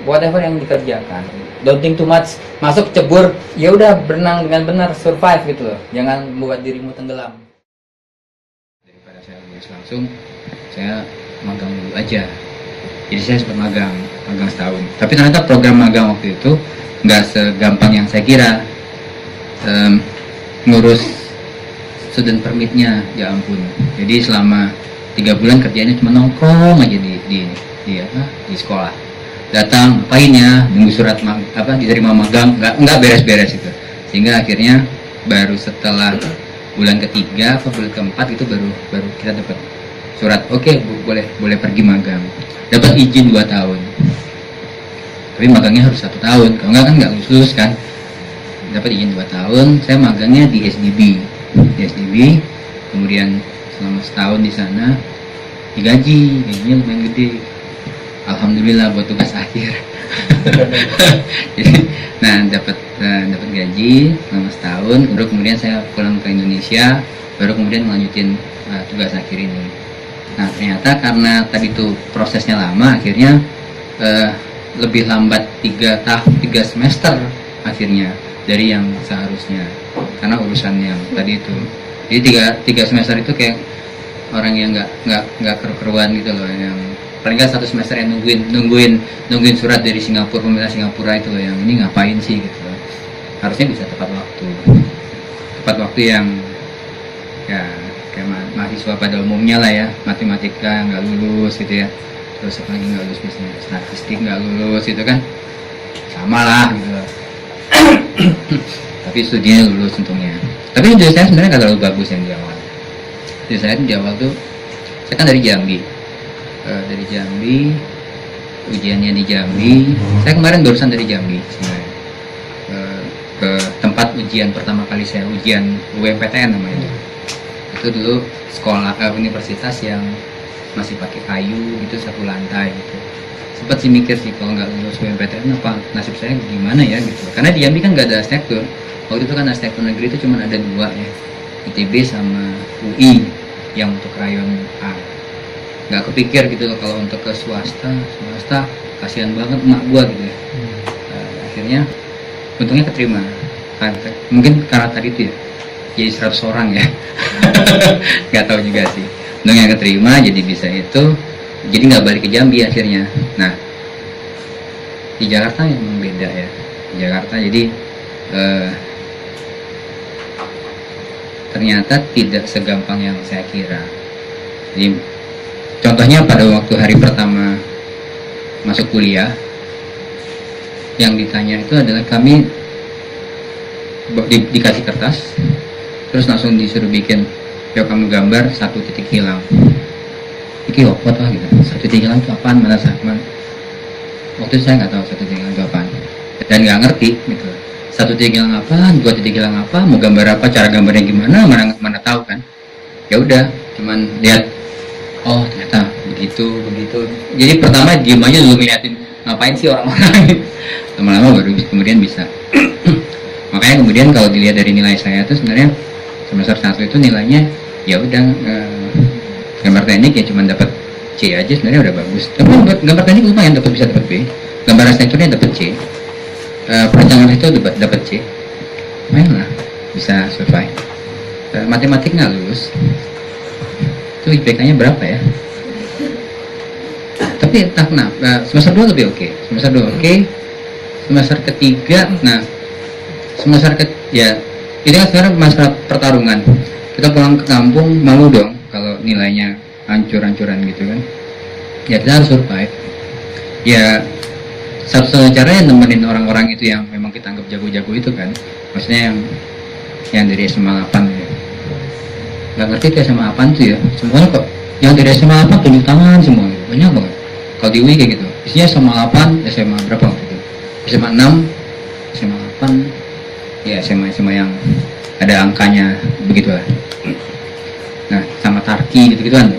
whatever yang dikerjakan. Don't think too much. Masuk cebur, ya udah berenang dengan benar, survive gitu loh. Jangan membuat dirimu tenggelam. Daripada saya lulus langsung, saya magang dulu aja. Jadi saya sempat magang setahun. Tapi ternyata program magang waktu itu nggak segampang yang saya kira. Ngurus student permitnya, ya ampun. Jadi selama 3 bulan kerjanya cuma nongkrong aja di sekolah. Datang ngapain ya, nunggu surat diterima magang, nggak beres-beres itu. Sehingga akhirnya baru setelah bulan ketiga atau bulan keempat itu baru kita dapat surat, oke, boleh pergi magang. Dapat izin 2 tahun. Tapi magangnya harus 1 tahun, kalau nggak lulus kan. Dapat izin 2 tahun, saya magangnya di SDB, kemudian selama setahun di sana gajinya lumayan gede, alhamdulillah buat tugas akhir. Jadi, dapat gaji selama setahun, baru kemudian saya pulang ke Indonesia, baru kemudian melanjutin tugas akhir ini. Nah ternyata karena tadi itu prosesnya lama, akhirnya lebih lambat 3 semester akhirnya dari yang seharusnya, karena urusan yang tadi itu. Jadi 3 semester itu kayak orang yang nggak keruan gitu loh, yang paling nggak 1 semester yang nungguin surat dari Singapura, pemerintah Singapura itu loh, yang ini ngapain sih gitu loh. Harusnya bisa tepat waktu yang ya kayak mahasiswa pada umumnya lah ya, matematika nggak lulus gitu ya, terus apalagi nggak lulus misalnya statistik nggak lulus itu kan sama lah gitu loh. Tapi studinya lulus untungnya. Tapi studi saya sebenarnya nggak terlalu bagus yang di awal. Studi saya di awal tuh, saya kan dari Jambi, ujiannya di Jambi. Saya kemarin barusan dari Jambi sebenarnya, ke tempat ujian pertama kali saya, ujian UMPTN namanya. Itu dulu sekolah universitas yang masih pakai kayu gitu, 1 lantai gitu. Sempat sih mikir sih kalau nggak lulus UMPTN apa nasib saya gimana ya gitu. Karena di Jambi kan nggak ada arsitektur. Waktu itu kan arsitektur negeri itu cuma ada 2 ya, ITB sama UI yang untuk rayon A. Nggak kepikir gitu loh kalau untuk ke swasta kasihan banget emak gua gitu ya. Akhirnya untungnya keterima. Mungkin karena tadi itu ya, jadi 100 orang ya. Nggak tahu juga sih. Untungnya keterima jadi bisa itu. Jadi nggak balik ke Jambi akhirnya. Nah di Jakarta memang beda ya. Di Jakarta jadi ternyata tidak segampang yang saya kira. Jadi contohnya pada waktu hari pertama masuk kuliah, yang ditanya itu adalah kami dikasih kertas, terus langsung disuruh bikin, yuk kamu gambar 1 titik hilang. Iki apa tuh gitu, 1 titik hilang itu apaan, mana waktu itu saya nggak tahu 1 titik hilang itu apaan dan nggak ngerti gitu. 1 titik hilang apaan, 2 titik hilang apa, mau gambar apa, cara gambarnya gimana, mana tahu kan. Ya udah, cuman lihat, oh ternyata begitu. Jadi pertama diem aja dulu ngeliatin ngapain sih orang-orang. Lama-lama baru kemudian bisa. Makanya kemudian kalau dilihat dari nilai saya tuh sebenarnya semester 1 itu nilainya ya udah, gambar teknik ya cuma dapat C aja sebenarnya udah bagus. Tapi gambar teknik lumayan bisa dapat B. Gambar arsitekturnya dapat C. Perencanaan itu dapat C. Lumayan lah, bisa survive. Matematik nggak lulus. Itu IPK-nya berapa ya? Tapi entah kenapa semester 2 lebih oke. Semester ketiga, ya ini kan sekarang masalah pertarungan. Kita pulang ke kampung malu dong kalau nilainya hancur-hancuran gitu kan. Ya kita harus survive. Ya satu-satunya caranya nemenin orang-orang itu yang memang kita anggap jago-jago itu kan. Maksudnya yang dari SMA 8 ya. Gak ngerti ke SMA 8 tuh ya. Semuanya kok yang dari SMA 8 tunjuk tangan semua gitu. Banyak banget. Kalau di UI kayak gitu. Isinya SMA 8, SMA berapa waktu itu? SMA 6, SMA 8. Ya SMA yang ada angkanya begitu lah. Nah sama Tarki gitu-gituan.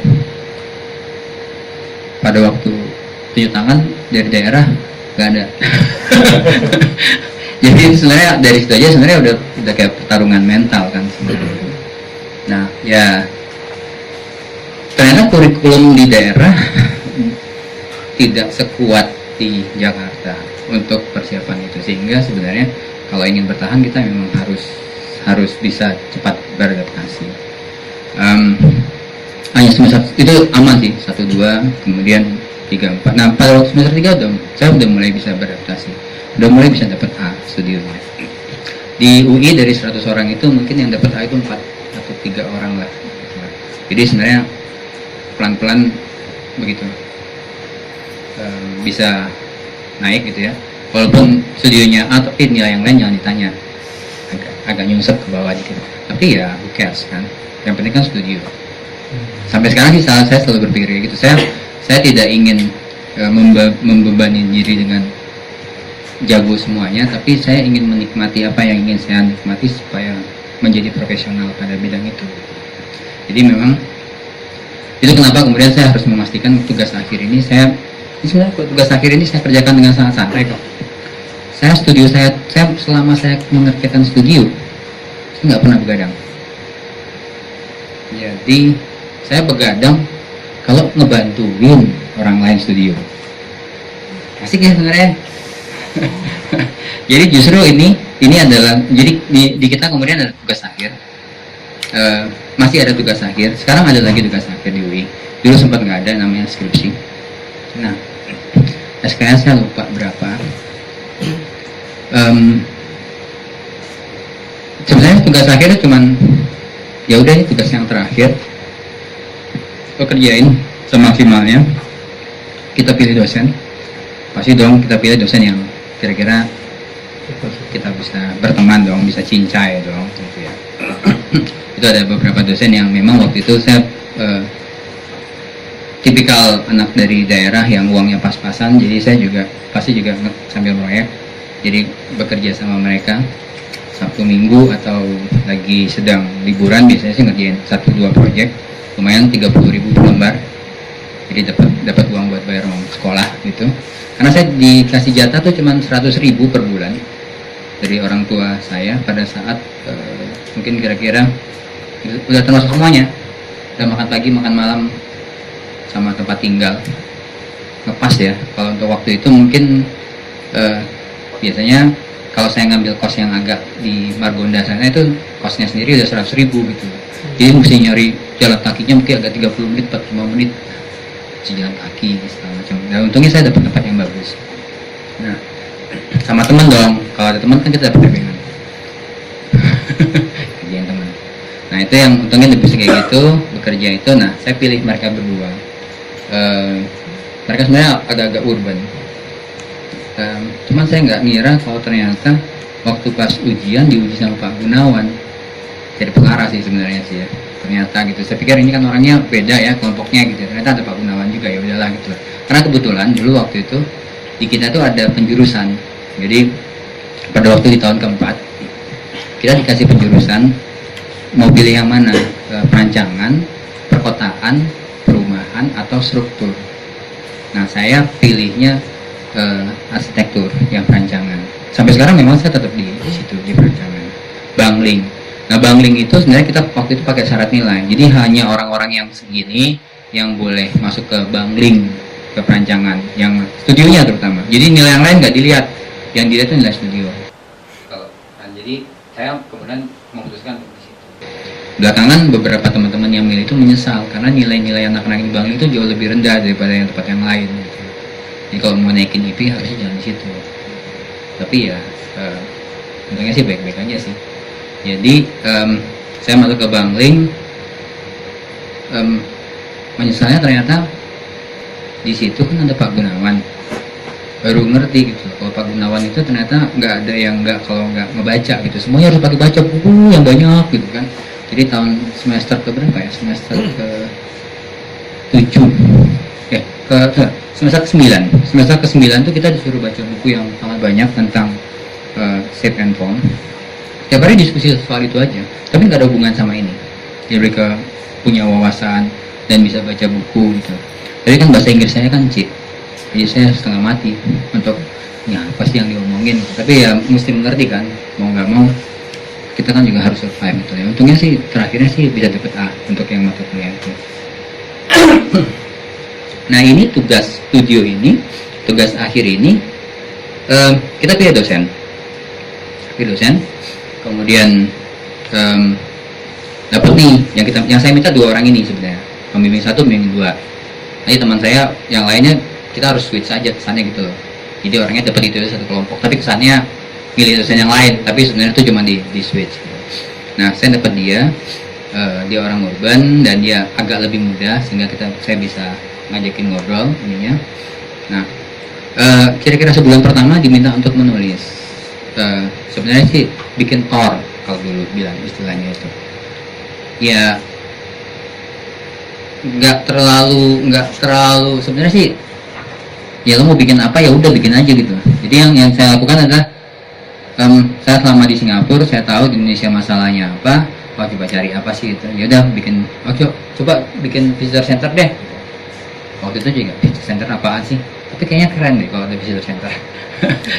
Pada waktu tunjuk tangan dari daerah nggak ada. Jadi sebenarnya dari situ aja sebenarnya udah kayak pertarungan mental kan sebenarnya. Nah ya ternyata kurikulum di daerah tidak sekuat di Jakarta. kita untuk persiapan itu, sehingga sebenarnya kalau ingin bertahan kita memang harus bisa cepat beradaptasi. Hanya semester itu aman sih, 1-2, kemudian 3-4. Nah pada semester 3 saya udah mulai bisa beradaptasi, udah mulai bisa dapat A studionya. Di UI dari 100 orang itu mungkin yang dapat A itu 4 atau 3 orang lah. Jadi sebenarnya pelan-pelan begitu bisa naik gitu ya. Walaupun studionya A tapi nilai yang lain jangan ditanya, agak nyungsep ke bawah dikit. Tapi ya who cares kan, yang penting kan studio. Sampai sekarang sih saya selalu berpikir kayak gitu. Saya tidak ingin membebani diri dengan jago semuanya, tapi saya ingin menikmati apa yang ingin saya nikmati supaya menjadi profesional pada bidang itu. Jadi memang itu kenapa kemudian saya harus memastikan tugas akhir ini sebenarnya tugas akhir ini saya kerjakan dengan sangat santai kok. Saya selama saya mengerjakan studio saya nggak pernah begadang. Jadi saya begadang kalau ngebantuin orang lain studio. Asik ya sebenarnya. Jadi justru ini adalah, jadi di kita kemudian ada tugas akhir. Masih ada tugas akhir. Sekarang ada lagi tugas akhir di UI. Dulu sempat nggak ada, namanya skripsi. Nah, SKS saya lupa berapa. Sebenarnya tugas akhirnya cuman ya udah, tugas yang terakhir lo kerjain semaksimalnya. Kita pilih dosen, pasti dong kita pilih dosen yang kira-kira kita bisa berteman dong, bisa cincai dong gitu ya. Itu ada beberapa dosen yang memang waktu itu saya tipikal anak dari daerah yang uangnya pas-pasan, jadi saya juga pasti juga sambil proyek, jadi bekerja sama mereka Sabtu Minggu atau lagi sedang liburan biasanya sih ngerjain 1-2 proyek, lumayan 30.000 per lembar, jadi dapat uang buat bayar uang sekolah gitu. Karena saya dikasih jatah tuh cuma 100.000 per bulan dari orang tua saya pada saat mungkin kira-kira udah termasuk semuanya, udah makan pagi makan malam sama tempat tinggal, ngepas ya. Kalau untuk waktu itu mungkin biasanya kalau saya ngambil kos yang agak di Margonda sana itu kosnya sendiri udah 100.000 gitu. Jadi mesti nyari jalan kakinya mungkin agak 30 menit, 45 menit jalan kaki segala macam. Nah untungnya saya dapat tempat yang bagus. Nah sama teman dong, kalau ada teman kan kita dapat perbincangan. Kerjaan teman. Nah itu yang untungnya lebih kayak gitu bekerja itu. Nah saya pilih mereka berdua. Mereka sebenarnya agak-agak urban. Cuman saya nggak ngira kalau ternyata waktu pas ujian diuji sama Pak Gunawan, jadi pengarah sih sebenarnya sih ya. Ternyata gitu, saya pikir ini kan orangnya beda ya kelompoknya gitu, ternyata ada Pak Gunawan juga, ya udahlah gitu. Karena kebetulan dulu waktu itu di kita tuh ada penjurusan, jadi pada waktu di tahun keempat kita dikasih penjurusan mau pilih yang mana, perancangan, perkotaan, perumahan atau struktur. Nah saya pilihnya arsitektur yang perancangan. Sampai sekarang memang saya tetap di situ di perancangan. Bangling. Nah Bangling itu sebenarnya kita waktu itu pakai syarat nilai. Jadi hanya orang-orang yang segini yang boleh masuk ke Bangling, ke perancangan, yang studionya terutama. Jadi nilai yang lain nggak dilihat, yang dilihat itu nilai studio. Jadi saya kemudian memutuskan untuk di situ. Belakangan beberapa teman-teman yang milih itu menyesal karena nilai-nilai anak-anak di Bangling itu jauh lebih rendah daripada yang tempat yang lain. Gitu. Jadi kalau mau naikin IP harusnya jangan di situ. Tapi ya untungnya sih baik-baik aja sih. Jadi saya masuk ke Bangling, menyesalnya ternyata di situ kan ada Pak Gunawan. Baru ngerti gitu, kalau Pak Gunawan itu ternyata nggak ada yang kalau nggak ngebaca gitu, semuanya harus pakai baca buku yang banyak gitu kan. Jadi tahun semester ke berapa ya? Semester ke 7 semester ke 9. Semester ke 9 itu kita disuruh baca buku yang sangat banyak tentang shape and form. Setiap hari diskusi soal itu aja, tapi nggak ada hubungan sama ini. Jadi mereka punya wawasan dan bisa baca buku gitu. Jadi kan bahasa Inggris saya kan C, jadi saya setengah mati untuk ya pasti yang diomongin. Tapi ya mesti mengerti kan, mau nggak mau kita kan juga harus survive gitu ya. Untungnya sih terakhirnya sih bisa dapet A untuk yang mata kuliah itu. Nah ini tugas studio ini, tugas akhir ini kita pilih dosen, kemudian dapat nih yang saya minta 2 orang ini sebenarnya, pembimbing 1, pembimbing 2. Nanti teman saya yang lainnya kita harus switch aja kesannya gitu loh. Jadi orangnya dapat itu satu kelompok, tapi kesannya pilih dosen yang lain, tapi sebenarnya itu cuma di switch gitu. Nah, saya dapat dia orang urban dan dia agak lebih muda sehingga saya bisa ngajakin ngobrol ininya. Nah, kira-kira sebulan pertama diminta untuk menulis. Sebenarnya sih bikin tor kalau dulu bilang istilahnya itu. Ya nggak terlalu sebenarnya sih. Ya lo mau bikin apa ya udah bikin aja gitu. Jadi yang saya lakukan adalah saya selama di Singapura saya tahu di Indonesia masalahnya apa. Coba cari apa sih itu. Ya udah bikin. Coba bikin visitor center deh. Waktu itu juga visitor center apaan sih? Tapi kayaknya keren deh kalau ada visitor center.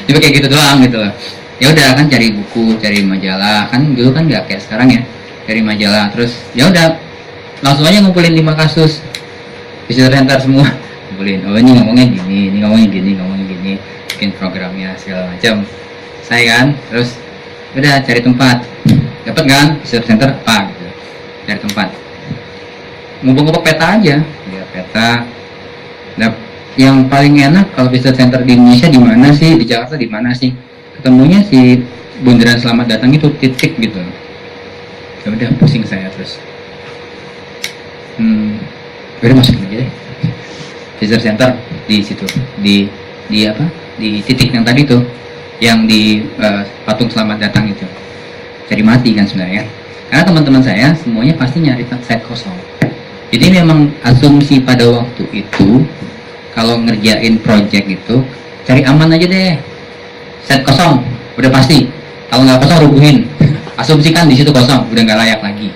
Cuma kayak gitu doang gitu loh. Ya udah kan cari buku, cari majalah, kan dulu kan nggak kayak sekarang ya, cari majalah, terus ya udah langsung aja ngumpulin 5 kasus visitor center semua, ngumpulin. Oh ini ngomongnya gini, ini ngomongnya gini, bikin programnya segala macam. Saya kan, terus udah cari tempat, dapat kan visitor center apa gitu, cari tempat, ngubah-ngubah peta aja, ya peta. Nah, yang paling enak kalau visitor center di Indonesia di mana sih, di Jakarta di mana sih? Ketemunya si bundaran Selamat Datang itu titik gitu. Ya udah pusing saya terus. Udah masukin aja deh. Visitor center di situ, di apa? Di titik yang tadi tuh, yang di patung Selamat Datang itu. Cari mati kan sebenarnya. Karena teman-teman saya semuanya pasti nyari site kosong. Jadi memang asumsi pada waktu itu kalau ngerjain project itu cari aman aja deh. Set kosong, udah pasti. Kalau nggak kosong rubuhin. Asumsikan di situ kosong, udah nggak layak lagi.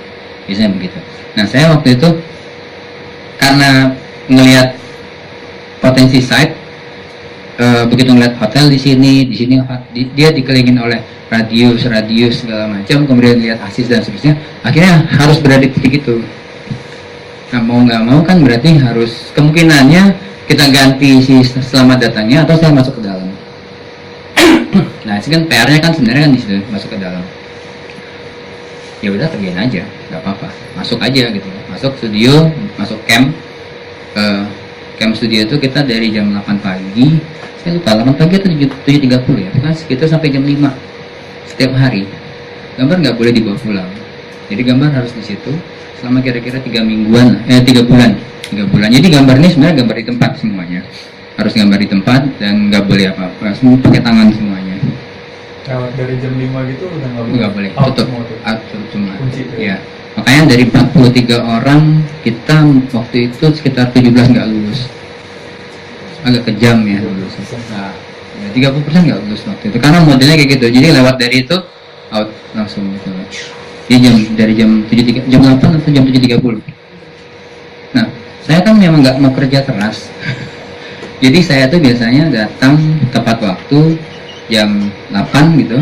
Biasanya begitu. Nah saya waktu itu karena ngelihat potensi site, begitu ngeliat hotel di sini dia dikelilingin oleh radius segala macam, kemudian lihat aksis dan seterusnya, akhirnya harus berada di titik itu. Nah mau nggak mau kan berarti harus kemungkinannya kita ganti si Selamat Datangnya atau saya masuk ke dalam. Nah, itu kan PR-nya kan sebenarnya kan di situ masuk ke dalam. Ya udah kerjain aja, nggak apa-apa. Masuk aja gitu. Masuk studio, masuk camp. Camp studio itu kita dari jam 8 pagi. Saya lupa 8 pagi atau 7.30 ya. Kan sekitar sampai jam 5 setiap hari. Gambar nggak boleh dibawa pulang. Jadi gambar harus di situ selama kira-kira 3 bulan. 3 bulan. Jadi gambar ini sebenarnya gambar di tempat semuanya. Harus gambar di tempat dan nggak boleh apa-apa, semua pakai tangan semuanya. Nah, dari jam 5 gitu udah nggak boleh, tutup semua. Kunci, ya. Makanya dari 43 orang kita waktu itu sekitar 17 nggak lulus, agak kejam ya lulus. Nah, 30% nggak lulus waktu itu karena modelnya kayak gitu. Jadi lewat dari itu out langsung gitu. Jadi dari jam 8 atau jam 7.30. Nah, saya kan memang nggak mau kerja keras. Jadi saya tuh biasanya datang tepat waktu jam 8 gitu,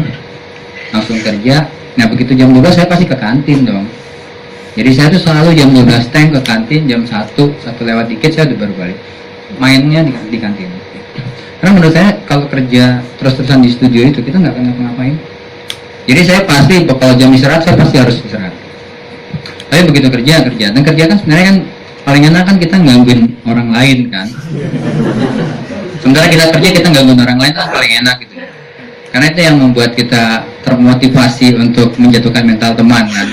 langsung kerja. Nah begitu jam 12 saya pasti ke kantin dong. Jadi saya tuh selalu jam 12 teng ke kantin, jam 1 lewat dikit saya udah baru balik. Mainnya di kantin. Karena menurut saya kalau kerja terus-terusan di studio itu kita nggak akan ngapa-ngapain. Jadi saya pasti kalau jam istirahat saya pasti harus istirahat. Tapi begitu kerja dan kerja kan sebenarnya kan paling enak kan kita gangguin orang lain kan. Sementara kita kerja kita gangguin orang lain kan paling enak gitu. Karena itu yang membuat kita termotivasi untuk menjatuhkan mental teman kan.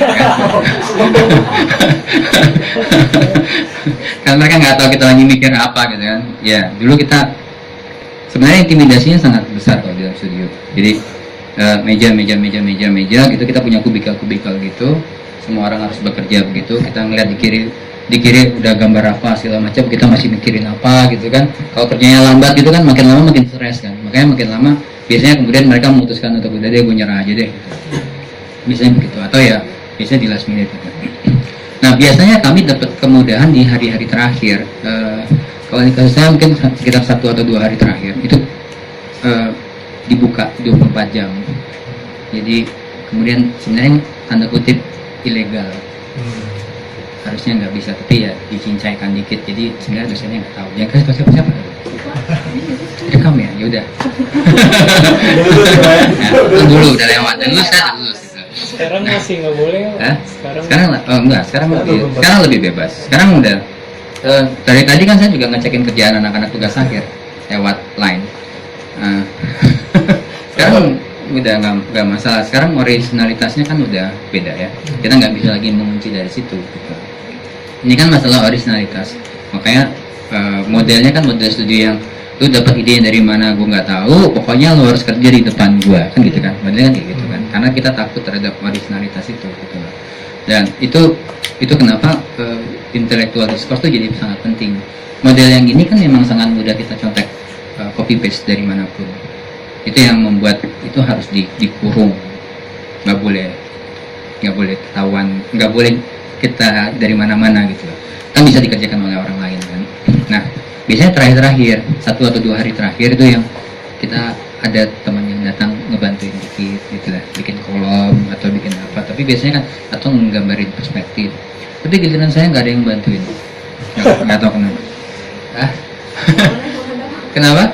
Karena mereka nggak tahu kita lagi mikir apa gitu kan. Ya dulu kita sebenarnya intimidasinya sangat besar kalau di dalam studio. Jadi meja gitu, kita punya kubikel gitu. Semua orang harus bekerja begitu. Kita ngeliat di kiri udah gambar apa segala macam, kita masih mikirin apa gitu kan. Kalau kerjanya lambat gitu kan makin lama makin stres kan. Makanya makin lama biasanya kemudian mereka memutuskan untuk udah deh gue nyerah aja deh gitu. Biasanya begitu, atau ya biasanya di last minute gitu. Nah biasanya kami dapat kemudahan di hari-hari terakhir. Kalau di kasus saya mungkin sekitar 1 atau 2 hari terakhir itu dibuka 24 jam. Jadi kemudian sebenarnya tanda kutip ilegal. Harusnya nggak bisa, tapi ya dicincaikan dikit. Jadi sebenarnya dosennya nggak tahu. Yang kasih tahu siapa? Rekam ya. Ya udah. Lulus ya. Nah, dulu udah lewat, dan lulus kan lulus. Sekarang masih nggak boleh. Hah? Sekarang Enggak, sekarang lebih bebas. Sekarang udah dari tadi kan saya juga ngecekin kerjaan anak-anak tugas akhir lewat line. Nah, sekarang udah nggak masalah. Sekarang originalitasnya kan udah beda ya. Kita nggak bisa lagi mengunci dari situ. Gitu. Ini kan masalah originalitas. Makanya modelnya kan model studi yang lu dapat ide dari mana gue nggak tahu. Pokoknya lu harus kerja di depan gue kan gitu kan. Modelnya kayak gitu kan. Karena kita takut terhadap originalitas itu. Gitu. Dan itu kenapa intellectual discourse itu jadi sangat penting. Model yang ini kan memang sangat mudah kita contek copy paste dari manapun. Itu yang membuat itu harus dikurung, nggak boleh ketahuan, nggak boleh kita dari mana-mana gitu. Kan bisa dikerjakan oleh orang lain kan. Nah biasanya terakhir 1 atau 2 hari terakhir itu yang kita ada teman yang datang ngebantuin dikit gitu lah, bikin kolom atau bikin apa, tapi biasanya kan atau nggambarin perspektif. Tapi giliran saya nggak ada yang bantuin, nggak tahu kenapa. Kenapa?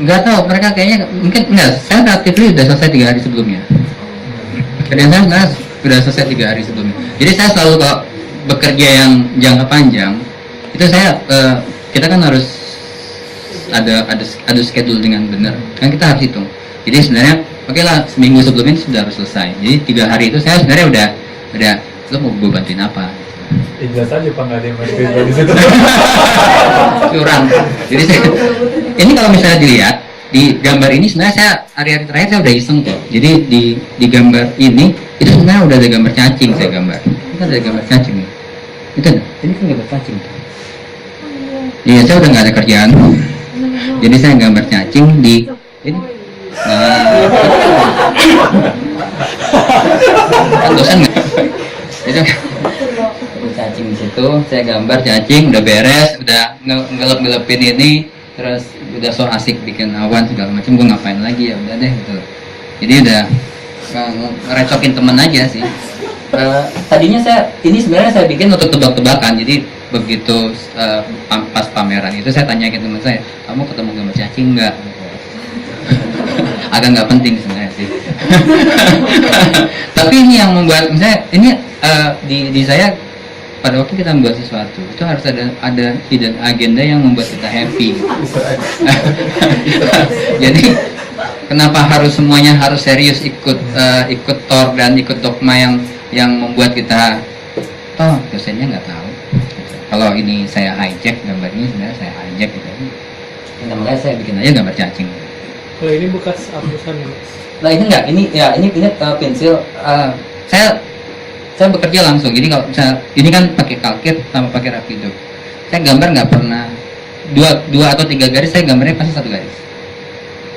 Nggak tahu, mereka kayaknya mungkin enggak. Saya relatively udah selesai 3 hari sebelumnya. Kerjaan saya sebenarnya sudah selesai 3 hari sebelumnya. Jadi saya selalu kalau bekerja yang jangka panjang itu saya kita kan harus ada schedule dengan benar. Kan kita harus hitung. Jadi sebenarnya oke lah seminggu sebelumnya sudah harus selesai. Jadi 3 hari itu saya sebenarnya udah lo mau gue bantuin apa? Jelas aja Pak, nggak ada yang bantuin di situ. Curang. Jadi saya, ini kalau misalnya dilihat di gambar ini sebenarnya saya hari-hari terakhir saya udah iseng kok. Jadi di gambar ini itu sebenarnya udah ada gambar cacing saya gambar. Ini kan ada gambar cacing nih. Itu ada. Ini kan gambar cacing. Iya saya udah nggak ada kerjaan. Jadi saya gambar cacing di ini. Kan dosen nggak? Itu cacing di situ, saya gambar cacing, udah beres, udah ngelep-ngelepin ini, terus udah so asik bikin awan segala macam, gue ngapain lagi ya udah deh gitu. Jadi udah ngerecokin temen aja sih. Tadinya ini sebenarnya saya bikin untuk tebak-tebakan, jadi begitu pas pameran itu saya tanyain teman saya, kamu ketemu gambar cacing nggak? Agak nggak penting sebenarnya sih. Tapi ini yang membuat misalnya ini di saya pada waktu kita membuat sesuatu itu harus ada hidden agenda yang membuat kita happy. Jadi kenapa harus semuanya harus serius ikut tor dan ikut dogma yang membuat kita dosennya nggak tahu. Kalau ini saya hijack gambar ini sebenarnya saya hijack gitu. Makanya saya bikin aja gambar cacing. Kalau ini bekas hapusan ya, Mas? Nah ini enggak, ini pensil. Saya bekerja langsung. Jadi kalau misalnya ini kan pakai kalkit sama pakai rapido. Saya gambar nggak pernah dua atau 3 garis, saya gambarnya pasti 1 garis.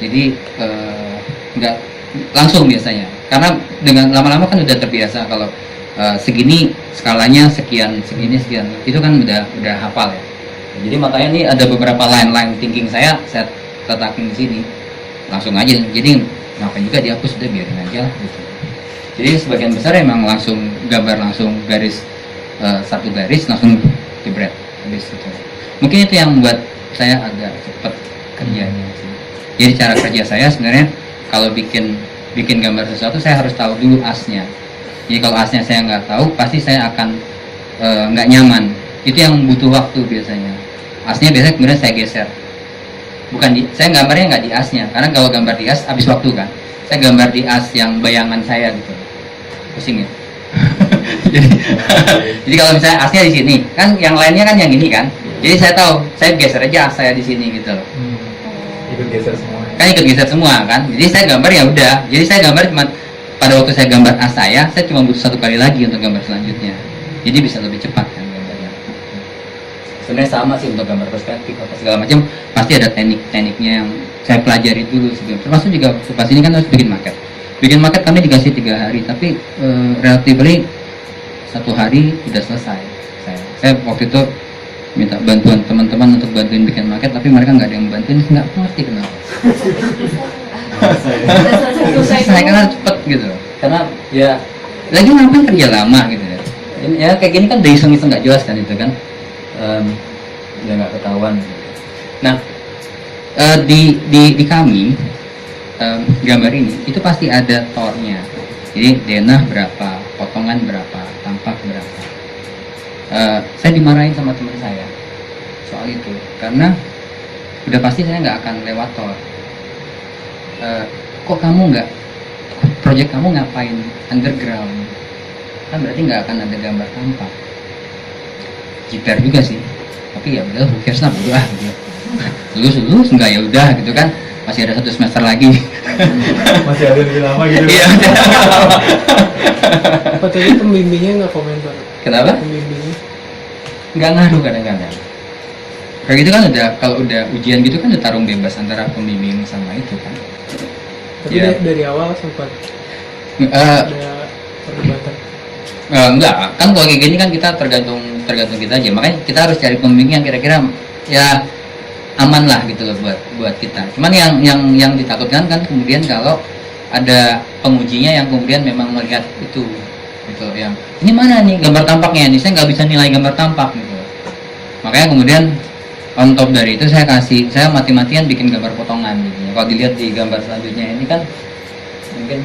Jadi nggak langsung biasanya. Karena dengan lama-lama kan udah terbiasa kalau segini skalanya sekian, segini sekian. Itu kan udah hafal ya. Jadi makanya ini ada beberapa line thinking saya letakin di sini. Langsung aja. Jadi ngapain juga dihapus, udah biarin aja gitu. Jadi sebagian besar emang langsung gambar langsung garis 1 garis langsung jebret habis itu. Mungkin itu yang membuat saya agak cepat kerjanya sih. Jadi cara kerja saya sebenarnya kalau bikin gambar sesuatu saya harus tahu dulu asnya. Jadi kalau asnya saya nggak tahu pasti saya akan nggak nyaman. Itu yang butuh waktu biasanya. Asnya biasanya kemudian saya geser. Saya gambarnya nggak di asnya, karena kalau gambar di as habis waktu kan. Saya gambar di as yang bayangan saya gitu, pusing ya. jadi kalau misalnya asnya di sini, kan yang lainnya kan yang ini kan. Jadi saya tahu, saya geser aja as saya di sini gitu. Ikut geser semua. Kan ikut geser semua kan. Jadi saya gambar ya udah. Jadi saya gambar cuma pada waktu saya gambar as saya cuma butuh 1 kali lagi untuk gambar selanjutnya. Jadi bisa lebih cepat kan gambarnya. Sebenarnya sama sih untuk gambar perspektif atau segala macam, pasti ada tekniknya yang saya pelajari dulu sebelum. Termasuk juga pas ini kan harus bikin maket kami dikasih 3 hari, tapi relatively 1 hari udah selesai. Saya waktu itu minta bantuan teman-teman untuk bantuin bikin maket, tapi mereka nggak ada yang bantuin, nggak ngerti kenapa. Saya kan harus cepet gitu, karena ya lagi ngapain kerja lama gitu ya. Ya kayak gini kan udah iseng-iseng nggak jelas kan itu kan. Udah nggak ketahuan. Nah di kami gambar ini itu pasti ada tornya. Jadi denah berapa, potongan berapa, tampak berapa. Saya dimarahin sama teman saya soal itu karena udah pasti saya nggak akan lewat tor. Kok kamu nggak, project kamu ngapain underground? Kan berarti nggak akan ada gambar tampak. Jiper juga sih, tapi ya udah, who cares lah, bodo ah gitu. Lulus nggak ya udah gitu kan, masih ada 1 semester lagi. Masih ada yang lebih lama gitu. Iya. Apa tadi pembimbingnya nggak komentar? Kenapa? Pembimbingnya. Nggak ngaruh kadang-kadang. Kayak gitu kan kalau udah ujian gitu kan udah tarung bebas antara pembimbing sama itu kan. Tapi Ya. dari awal sempat Eh, ada perdebatan. enggak, kan kalau kayak gini kan kita tergantung kita aja. Makanya kita harus cari pembimbing yang kira-kira ya aman lah gitu loh buat kita. Cuman yang ditakutkan kan kemudian kalau ada pengujinya yang kemudian memang melihat itu gitu, yang ini mana nih gambar tampaknya nih, saya nggak bisa nilai gambar tampak gitu. Makanya kemudian on top dari itu saya mati-matian bikin gambar potongan gitu. Kalau dilihat di gambar selanjutnya ini kan mungkin,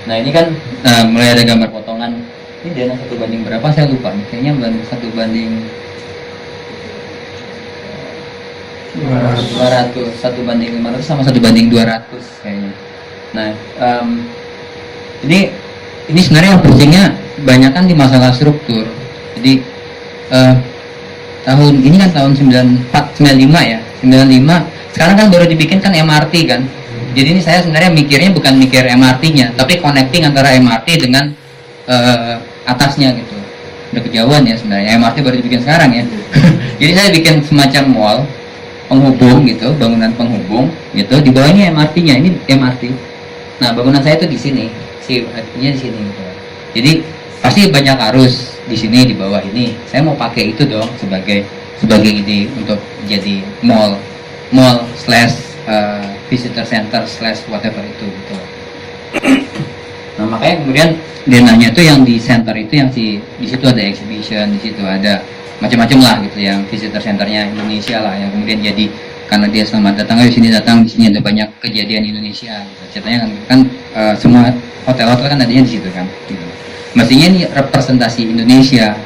nah ini kan mulai ada gambar potongan. Ini dana 1 banding berapa saya lupa nih. Kayaknya 1 banding 200, 1 banding 500 sama 1 banding 200 kayaknya. Nah, ini sebenarnya pusingnya banyak kan di masalah struktur. Jadi tahun ini kan tahun 95 ya, 95. Sekarang kan baru dibikin kan MRT kan. Jadi ini saya sebenarnya mikirnya bukan mikir MRT-nya, tapi connecting antara MRT dengan atasnya gitu. Udah kejauhan ya sebenarnya. MRT baru dibikin sekarang ya. Jadi saya bikin semacam mall penghubung gitu, bangunan penghubung gitu. Di bawahnya MRT-nya, ini MRT. Nah, bangunan saya itu di sini, artinya di sini gitu. Jadi pasti banyak arus di sini di bawah ini. Saya mau pakai itu dong sebagai ide untuk jadi mall / visitor center / whatever itu gitu. Nah, makanya kemudian denanya itu yang di center itu yang di situ ada exhibition, di situ ada macam-macam lah gitu, yang visitor centernya Indonesia lah, yang kemudian jadi karena dia selamat datang di sini ada banyak kejadian Indonesia gitu. Ceritanya kan semua hotel-hotel kan adanya di situ kan gitu. Mestinya ini representasi Indonesia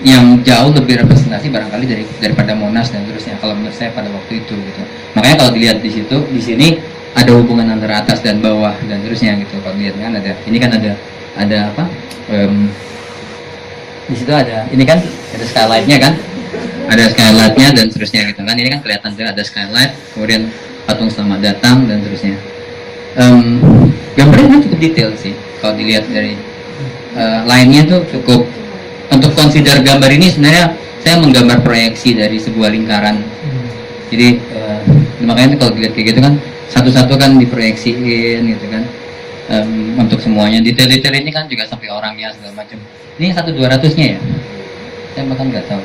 yang jauh lebih representasi barangkali daripada Monas dan terusnya kalau menurut saya pada waktu itu gitu. Makanya kalau dilihat di situ, di sini ada hubungan antara atas dan bawah dan terusnya gitu. Kalau dilihat kan ada apa? Di situ ada, ini kan ada skylight-nya kan, ada skylight-nya dan terusnya gitu kan. Ini kan kelihatan tuh ada skylight, kemudian patung selamat datang dan terusnya. Gambarnya kan cukup detail sih kalau dilihat dari lainnya tuh cukup. Untuk consider gambar ini sebenarnya saya menggambar proyeksi dari sebuah lingkaran. Jadi makanya kalau dilihat kayak gitu kan satu-satu kan diproyeksiin gitu kan. Untuk semuanya detail-detail ini kan juga sampai orangnya segala macam. Ini 1/200-nya ya, saya bahkan nggak tahu,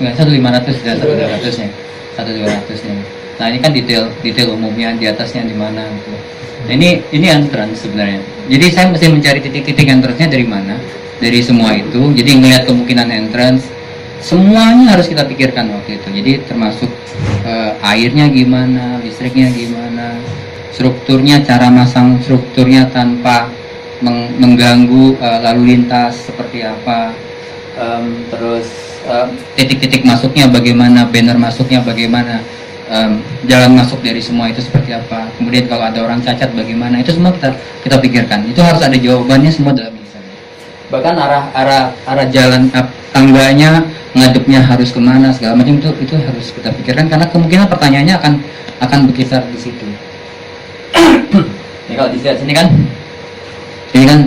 nggak 1/500 dan 1/200-nya, 1/200-nya. Nah ini kan detail umumnya di atasnya di mana gitu. Nah ini entrance sebenarnya. Jadi saya mesti mencari titik-titik entrance-nya dari mana, dari semua itu. Jadi melihat kemungkinan entrance, semuanya harus kita pikirkan waktu itu. Jadi termasuk airnya gimana, listriknya gimana, strukturnya, cara masang strukturnya tanpa mengganggu lalu lintas seperti apa, terus titik-titik masuknya bagaimana, banner masuknya bagaimana, jalan masuk dari semua itu seperti apa, kemudian kalau ada orang cacat bagaimana, itu semua kita pikirkan. Itu harus ada jawabannya semua dalam lisan. Bahkan arah jalan tangganya ngadepnya harus kemana segala macam itu harus kita pikirkan karena kemungkinan pertanyaannya akan berkisar di situ. Ini kalau dilihat sini kan, ini kan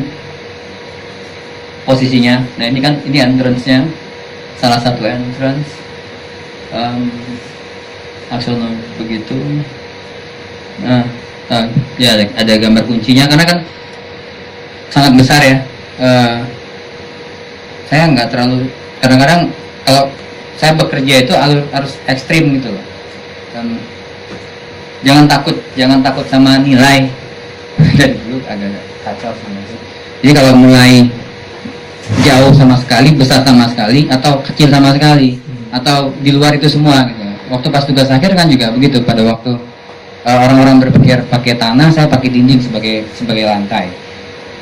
posisinya. Nah ini entrance-nya, salah satu entrance. Aksono begitu. Nah, ya ada gambar kuncinya karena kan sangat besar ya. Saya nggak terlalu, kadang-kadang kalau saya bekerja itu harus ekstrim gitu loh. Dan jangan takut sama nilai. Dan dulu agak kacau sama itu. Jadi kalau mulai jauh sama sekali, besar sama sekali, atau kecil sama sekali, atau di luar itu semua gitu. waktu pas tugas akhir kan juga begitu. Pada waktu orang-orang berpikir pakai tanah, saya pakai dinding sebagai lantai.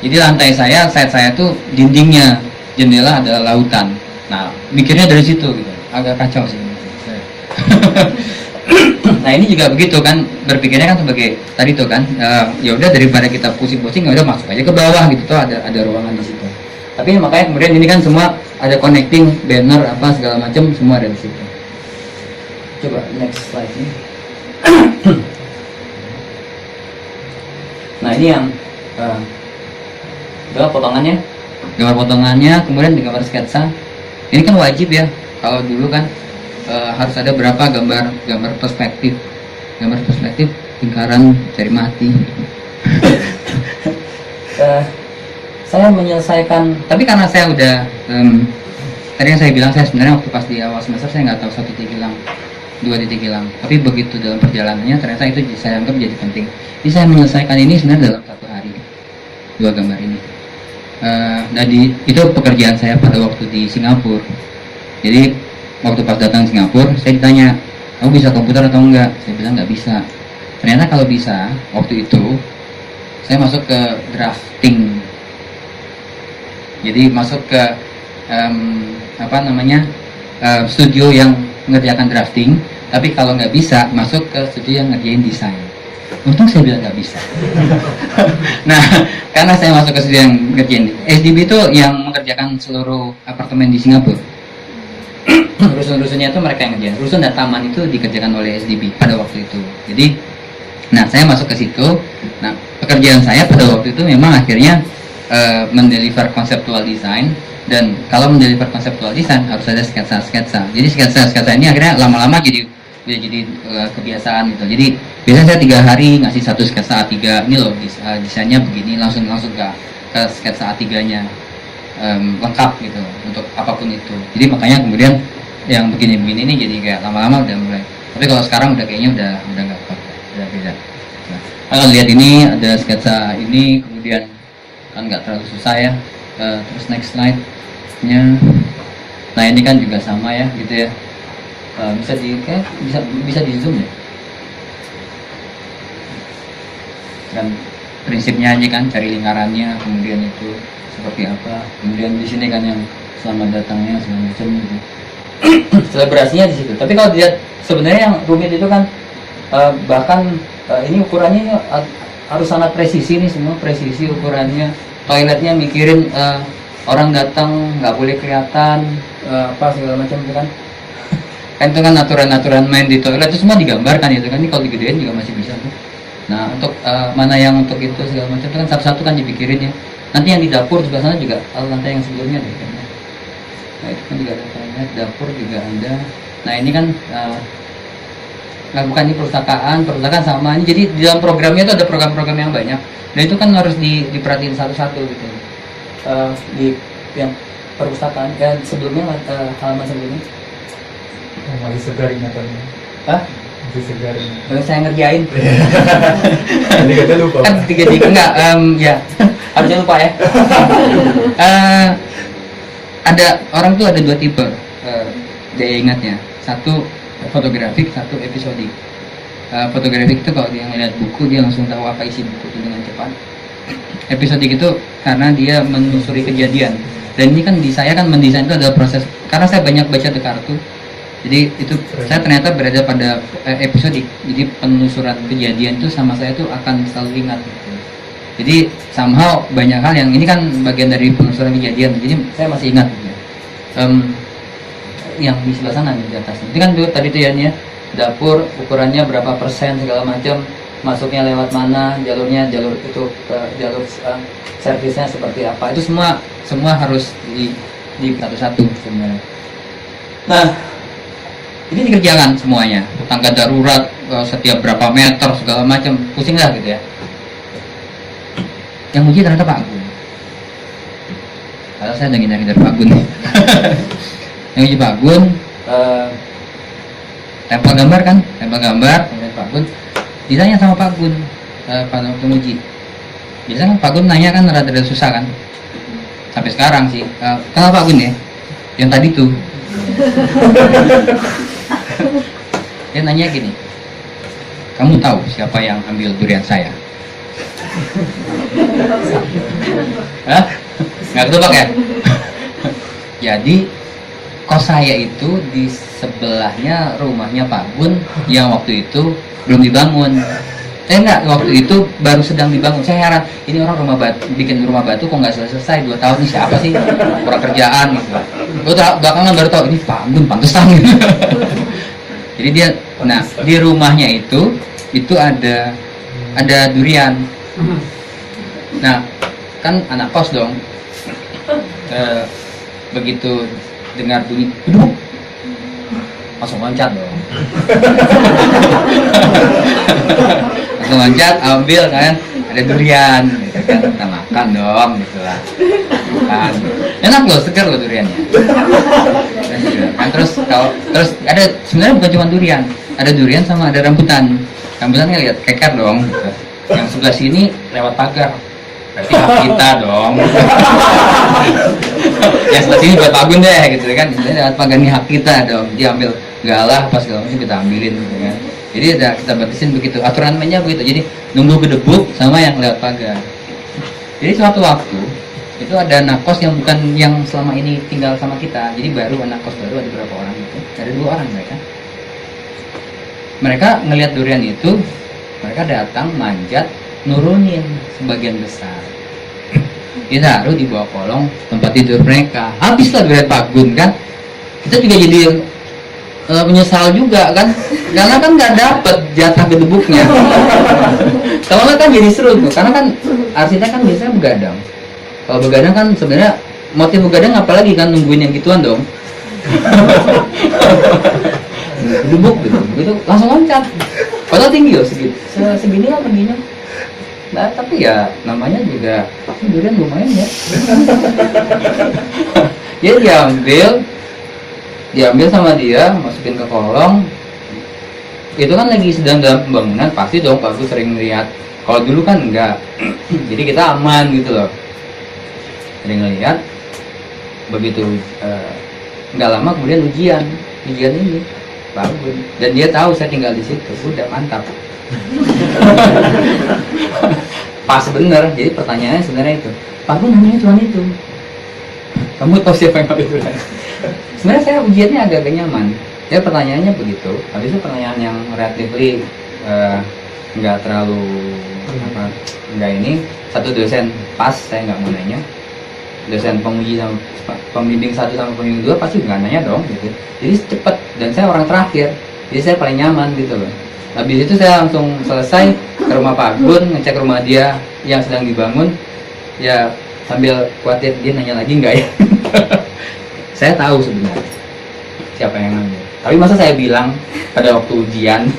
Jadi lantai saya, side saya tuh dindingnya, jendela adalah lautan. Nah, mikirnya dari situ gitu. Agak kacau sih. Nah, ini juga begitu kan, berpikirnya kan sebagai tadi tuh kan, ya udah daripada kita pusing-pusing, ya udah masuk aja ke bawah gitu tuh, ada ruangan di situ. Tapi makanya kemudian ini kan semua ada connecting, banner apa segala macam semua ada di situ. Coba next slide ini. Nah, ini yang gambar potongannya, kemudian di gambar sketsa. Ini kan wajib ya, kalau dulu kan harus ada berapa gambar perspektif lingkaran cari mati. Saya menyelesaikan, tapi karena saya udah tadi yang saya bilang, saya sebenarnya waktu pas di awal semester saya nggak tahu 1 titik hilang, 2 titik hilang, tapi begitu dalam perjalanannya ternyata itu saya anggap jadi penting. Jadi saya menyelesaikan ini sebenarnya dalam 1 hari, 2 gambar ini. Itu pekerjaan saya pada waktu di Singapura. Jadi waktu pas datang Singapura, saya ditanya, kamu bisa komputer atau enggak? Saya bilang nggak bisa. Ternyata kalau bisa, waktu itu saya masuk ke drafting. Jadi masuk ke studio yang mengerjakan drafting. Tapi kalau nggak bisa, masuk ke studio yang ngerjain desain. Untung saya bilang nggak bisa. Nah, karena saya masuk ke studio yang ngerjain SDB itu yang mengerjakan seluruh apartemen di Singapura. Rusun-rusunnya itu mereka yang ngerjain. Rusun dan taman itu dikerjakan oleh SDB pada waktu itu. Jadi, nah saya masuk ke situ. Nah, pekerjaan saya pada waktu itu memang akhirnya mendeliver conceptual design. Dan kalau mendeliver conceptual design harus ada sketsa-sketsa. Jadi sketsa-sketsa ini akhirnya lama-lama jadi kebiasaan gitu. Jadi biasanya saya 3 hari ngasih 1 sketsa A3. Ini loh desainnya begini, langsung ke sketsa A3-nya. Lengkap gitu untuk apapun itu. Jadi makanya kemudian yang begini-begini ini jadi kayak lama-lama udah mulai. Tapi kalau sekarang udah kayaknya udah nggak apa, udah beda. Nah, kalau lihat ini ada sketsa ini, kemudian kan nggak terlalu susah ya. Terus next slide-nya. Nah ini kan juga sama ya gitu ya. Bisa di zoom ya. Dan prinsipnya aja kan, cari lingkarannya, kemudian itu seperti apa, kemudian di sini kan yang selamat datangnya segala macam gitu. Selebrasinya di situ. Tapi kalau dilihat sebenarnya yang rumit itu kan bahkan ini ukurannya harus sangat presisi nih, semua presisi ukurannya. Toiletnya mikirin orang datang nggak boleh kelihatan apa segala macam itu kan. Kan itu kan aturan-aturan main di toilet itu semua digambarkan itu kan. Ini kalau digedein juga masih bisa tuh. Nah untuk mana yang untuk itu segala macam itu kan satu-satu kan dipikirin ya. Nanti yang di dapur sebelah sana juga lantai yang sebelumnya deh kayaknya. Nah itu kan juga ada toilet, dapur juga ada. Nah ini kan bukan di perpustakaan sama ini. Jadi di dalam programnya itu ada program-program yang banyak. Dan itu kan harus diperhatiin satu-satu gitu. Di yang perpustakaan dan sebelumnya halaman sebelumnya. Masih segar ingatannya. Hah? Masih segar. Saya ngerjain. Tadi kata lupa. Kan 3 enggak ya. Harusnya lupa ya. Ada orang tuh ada 2 tipe daya ingatnya. Satu fotografik, satu episodik. Fotografik itu kalau dia ngeliat buku dia langsung tahu apa isi buku itu dengan cepat. Episodik itu karena dia menelusuri kejadian. Dan ini kan di saya kan mendesain itu adalah proses, karena saya banyak baca The Cartoon. Jadi itu saya ternyata berada pada episodik. Jadi penelusuran kejadian itu sama saya tuh akan selalu ingat gitu. Jadi somehow banyak hal yang ini kan bagian dari penelusuran kejadian. Jadi saya masih ingat gitu. Yang di sebelah sana di atas. Ini kan tadi tuh ya nih ya, dapur ukurannya berapa persen segala macam, masuknya lewat mana, jalur itu jalur servisnya seperti apa. Itu semua harus di satu-satu sebenarnya. Nah, ini dikerjakan semuanya. Tangga darurat setiap berapa meter segala macam, pusing lah gitu ya. Yang uji ternyata Pak Agun. Kalau saya udah ngindar Pak Agun nih. Yang uji Pak Agun, tempel gambar kemudian Pak Agun ditanya sama Pak Agun pada waktu uji. Biasanya kan Pak Agun nanya kan rada-rada susah kan. Sampai sekarang sih. Kenapa Pak Agun ya? Yang tadi tuh. Dia nanya gini, kamu tahu siapa yang ambil durian saya? Hah? Nggak ketebak ya? Jadi kos saya itu di sebelahnya rumahnya Pak Gun yang waktu itu belum dibangun. Enggak, waktu itu baru sedang dibangun. Saya heran, ini orang rumah batu, bikin rumah batu kok nggak selesai 2 tahun, ini siapa sih? Kurang kerjaan gitu. Belakangan baru tahu ini Pak Gun, pantesan. Jadi dia, nah di rumahnya itu ada durian. Nah kan anak kos dong. Begitu dengar bunyi duduk langsung loncat dong. Langsung loncat ambil kan, ada durian gitu kan, kita makan dong gitu lah. Makan. Enak loh, segar loh duriannya. Kan terus ada sebenarnya bukan cuma durian, ada durian sama ada rambutan. Rambutannya lihat keker dong gitu. Yang sebelah sini lewat pagar, berarti hak kita dong. Ya sebelah sini buat Pak Gun deh gitu kan, istilahnya lewat pagar ini hak kita dong. Dia ambil galah pas segala macam kita ambilin gitu kan. Jadi ada kita batasin begitu, aturan mainnya begitu. Jadi nunggu gedebuk sama yang lewat pagar. Jadi suatu waktu itu ada anak kos yang bukan yang selama ini tinggal sama kita, jadi baru anak kos baru, ada berapa orang itu, ada 2 orang mereka ngelihat durian itu, mereka datang manjat nurunin sebagian besar, ditaruh di bawah kolong tempat tidur mereka. Habislah durian Pak Gun kan, kita juga jadi menyesal juga kan, karena kan nggak dapet jatah gedebuknya. Kalau kan jadi seru tuh, karena kan artinya kan biasanya begadang. Kalau begadang kan sebenarnya motif begadang apalagi kan, nungguin yang gituan dong. Gedebuk gitu langsung loncat. Padahal tinggi loh, segini lah tingginya. Nah, tapi ya namanya juga durian lumayan ya. Dia diambil sama dia, masukin ke kolong. Itu kan lagi sedang dalam pembangunan, pasti dong Pak Gus sering lihat. Kalau dulu kan enggak. Jadi kita aman gitu loh. Sering lihat. Begitu enggak lama kemudian ujian ini Pak Gun. Dan dia tahu saya tinggal di situ, udah mantap. Pas bener. Jadi pertanyaannya sebenarnya itu, Pak Gun namanya cuma itu. Kamu tahu siapa yang ambil durian? Sebenarnya saya ujiannya agak nyaman. Ya pertanyaannya begitu. Habis itu pertanyaan yang relatively nggak terlalu nggak ini. Satu dosen pas, saya nggak mau nanya. Dosen penguji sama pembimbing 1 sama pembimbing 2 pasti nggak nanya dong gitu. Jadi cepet, dan saya orang terakhir. Jadi saya paling nyaman gitu loh. Habis itu saya langsung selesai ke rumah Pak Gun, ngecek rumah dia yang sedang dibangun. Ya sambil khawatir dia nanya lagi nggak ya. Saya tahu sebenarnya siapa yang ngambil. Tapi masa saya bilang pada waktu ujian.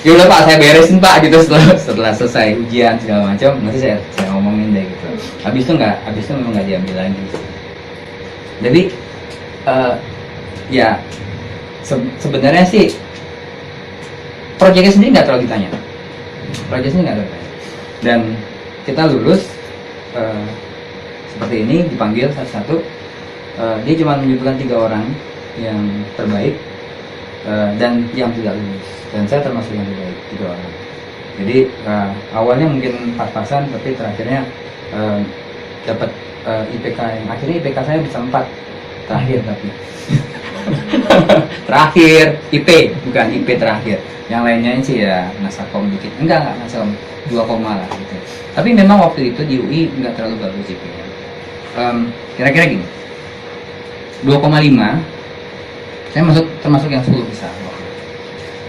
Ya udah Pak, saya beresin Pak gitu setelah selesai ujian segala macam, nanti saya ngomongin deh gitu. Habis itu memang nggak diambil lagi. Jadi ya sebenarnya sih proyeknya sendiri nggak terlalu ditanya. Dan kita lulus seperti ini, dipanggil satu-satu. Dia cuma menyebutkan 3 orang yang terbaik dan yang tidak lulus, dan saya termasuk yang terbaik 3 orang. Jadi awalnya mungkin pas-pasan, tapi terakhirnya dapat IPK yang akhirnya IPK saya bisa 4 terakhir. Tapi terakhir IP, bukan IP terakhir. Yang lainnya sih ya nasakom dikit, enggak nasakom 2 koma lah gitu. Tapi memang waktu itu di UI enggak terlalu bagus IP-nya. Kira-kira gini, 2,5 saya termasuk yang 10 besar.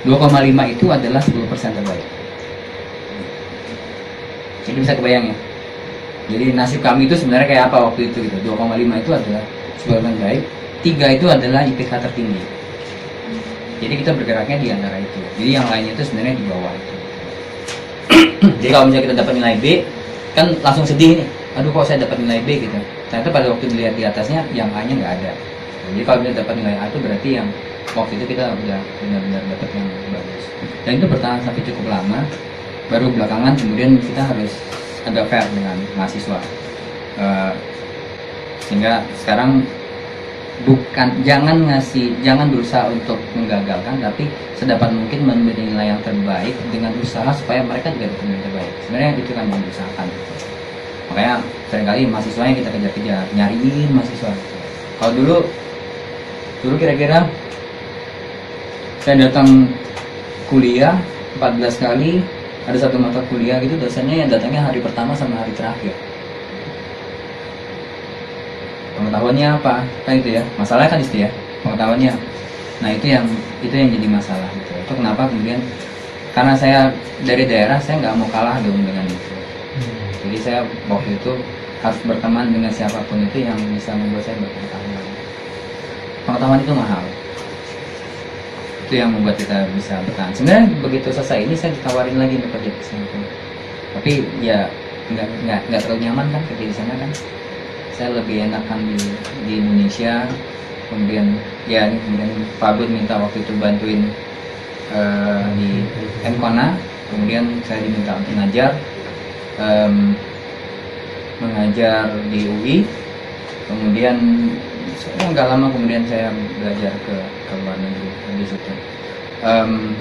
2,5 itu adalah 10% terbaik. Jadi bisa kebayang ya. Jadi nasib kami itu sebenarnya kayak apa waktu itu gitu. 2,5 itu adalah 10% terbaik. 3 itu adalah IPK tertinggi. Jadi kita bergeraknya di antara itu. Jadi yang lainnya itu sebenarnya di bawah itu. Jadi kalau misalnya kita dapat nilai B, kan langsung sedih nih. Aduh kok saya dapat nilai B gitu. Ternyata pada waktu dilihat di atasnya yang A-nya nggak ada. Jadi kalau kita dapat nilai A itu berarti yang waktu itu kita udah benar-benar dapat yang bagus. Dan itu bertahan sampai cukup lama. Baru belakangan kemudian kita harus agak fair dengan mahasiswa. Sehingga sekarang jangan berusaha untuk menggagalkan, tapi sedapat mungkin memberi nilai yang terbaik dengan usaha supaya mereka juga dapat yang terbaik. Sebenarnya itu kan yang diusahakan. Makanya seringkali mahasiswanya kita kejar-kejar, nyariin mahasiswa. Kalau dulu kira-kira saya datang kuliah 14 kali, ada satu mata kuliah gitu dosennya yang datangnya hari pertama sama hari terakhir. Pengetahuannya apa? Kan itu ya. Masalahnya kan itu ya, pengetahuannya. Nah, itu yang jadi masalah gitu. Itu kenapa kemudian karena saya dari daerah, saya nggak mau kalah dong dengan itu. Jadi saya waktu itu harus berteman dengan siapapun itu yang bisa membuat saya berpengetahuan. Pengetahuan itu mahal. Itu yang membuat kita bisa bertahan. Sebenarnya begitu selesai ini saya ditawarin lagi untuk kerja di Singapura. Tapi ya nggak terlalu nyaman kan kerja di sana kan. Saya lebih enakan di Indonesia. Kemudian Pak Bud minta waktu itu bantuin di Mkona. Kemudian saya diminta untuk mengajar di UI. Kemudian nggak lama kemudian saya belajar ke luar negeri di situ.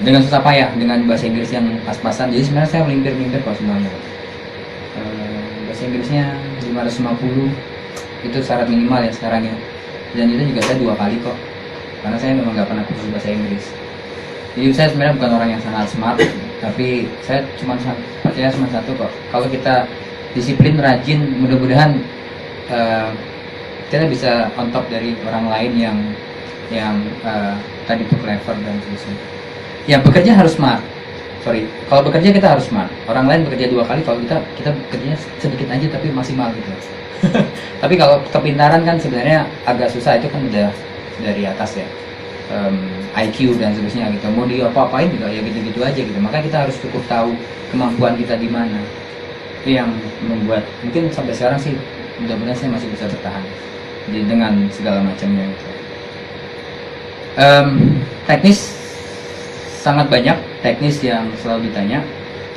Dengan susah payah, dengan bahasa Inggris yang pas-pasan. Jadi sebenarnya saya melimpir kok semuanya. Bahasa Inggrisnya 550 itu syarat minimal ya sekarang ya. Dan itu juga saya 2 kali kok, karena saya memang nggak pernah kursus bahasa Inggris. Jadi saya sebenarnya bukan orang yang sangat smart, tapi saya percaya cuma satu kok. Kalau kita disiplin, rajin, mudah-mudahan kita bisa on top dari orang lain yang tadi tuh clever dan seterusnya. Ya bekerja harus smart. Kalau bekerja kita harus smart. Orang lain bekerja 2 kali, kalau kita bekerjanya sedikit aja tapi maksimal gitu. Tapi kalau kepintaran kan sebenarnya agak susah, itu kan udah dari atas ya. IQ dan seterusnya gitu. Mau di apa-apain juga ya gitu-gitu aja gitu. Maka kita harus cukup tahu kemampuan kita di mana. Itu yang membuat mungkin sampai sekarang sih mudah-mudahan saya masih bisa bertahan dengan segala macamnya gitu. Teknis sangat banyak teknis yang selalu ditanya,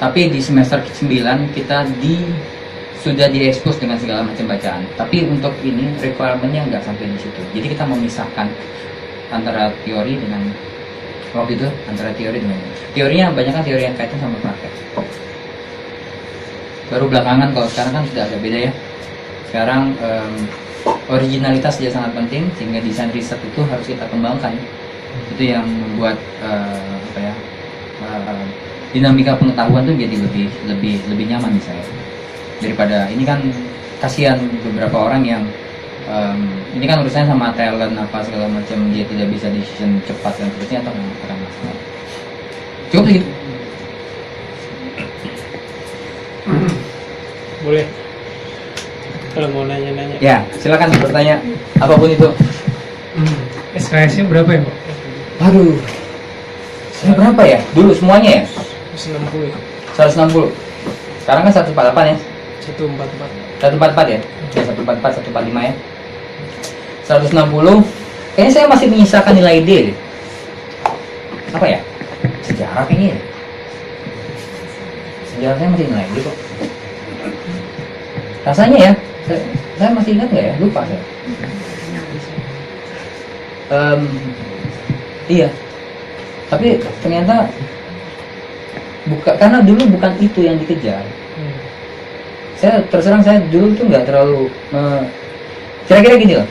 tapi di semester 9 kita sudah diekspos dengan segala macam bacaan. Tapi untuk ini requirement-nya nggak sampai di situ. Jadi kita memisahkan antara teori dengan teorinya banyak kan teori yang kaitan sama praktek. Baru belakangan, kalau sekarang kan sudah agak beda ya. Sekarang originalitas dia sangat penting, sehingga desain riset itu harus kita kembangkan. Itu yang membuat dinamika pengetahuan tuh jadi lebih nyaman di saya. Daripada ini kan kasihan beberapa orang yang ini kan urusannya sama talent apa segala macam, dia tidak bisa decision cepat dan seterusnya atau karena masalah. Cukup begitu. Boleh. Kalau mau nanya-nanya. Ya, silakan bertanya apapun itu. SKS-nya berapa ya, Pak? Aduh, saya berapa ya? Dulu semuanya ya? 160. 160. Sekarang kan 148 ya? 144. 144 ya? Ya 144, 145 ya. 160. Kayaknya saya masih menyisakan nilai D deh. Apa ya? Sejarah kayaknya ya. Sejarah saya masih nilai D kok. Rasanya ya, saya masih ingat nggak ya? Lupa saya. Iya. Tapi ternyata karena dulu bukan itu yang dikejar. Saya terserang, saya dulu tuh nggak terlalu kira-kira gini loh.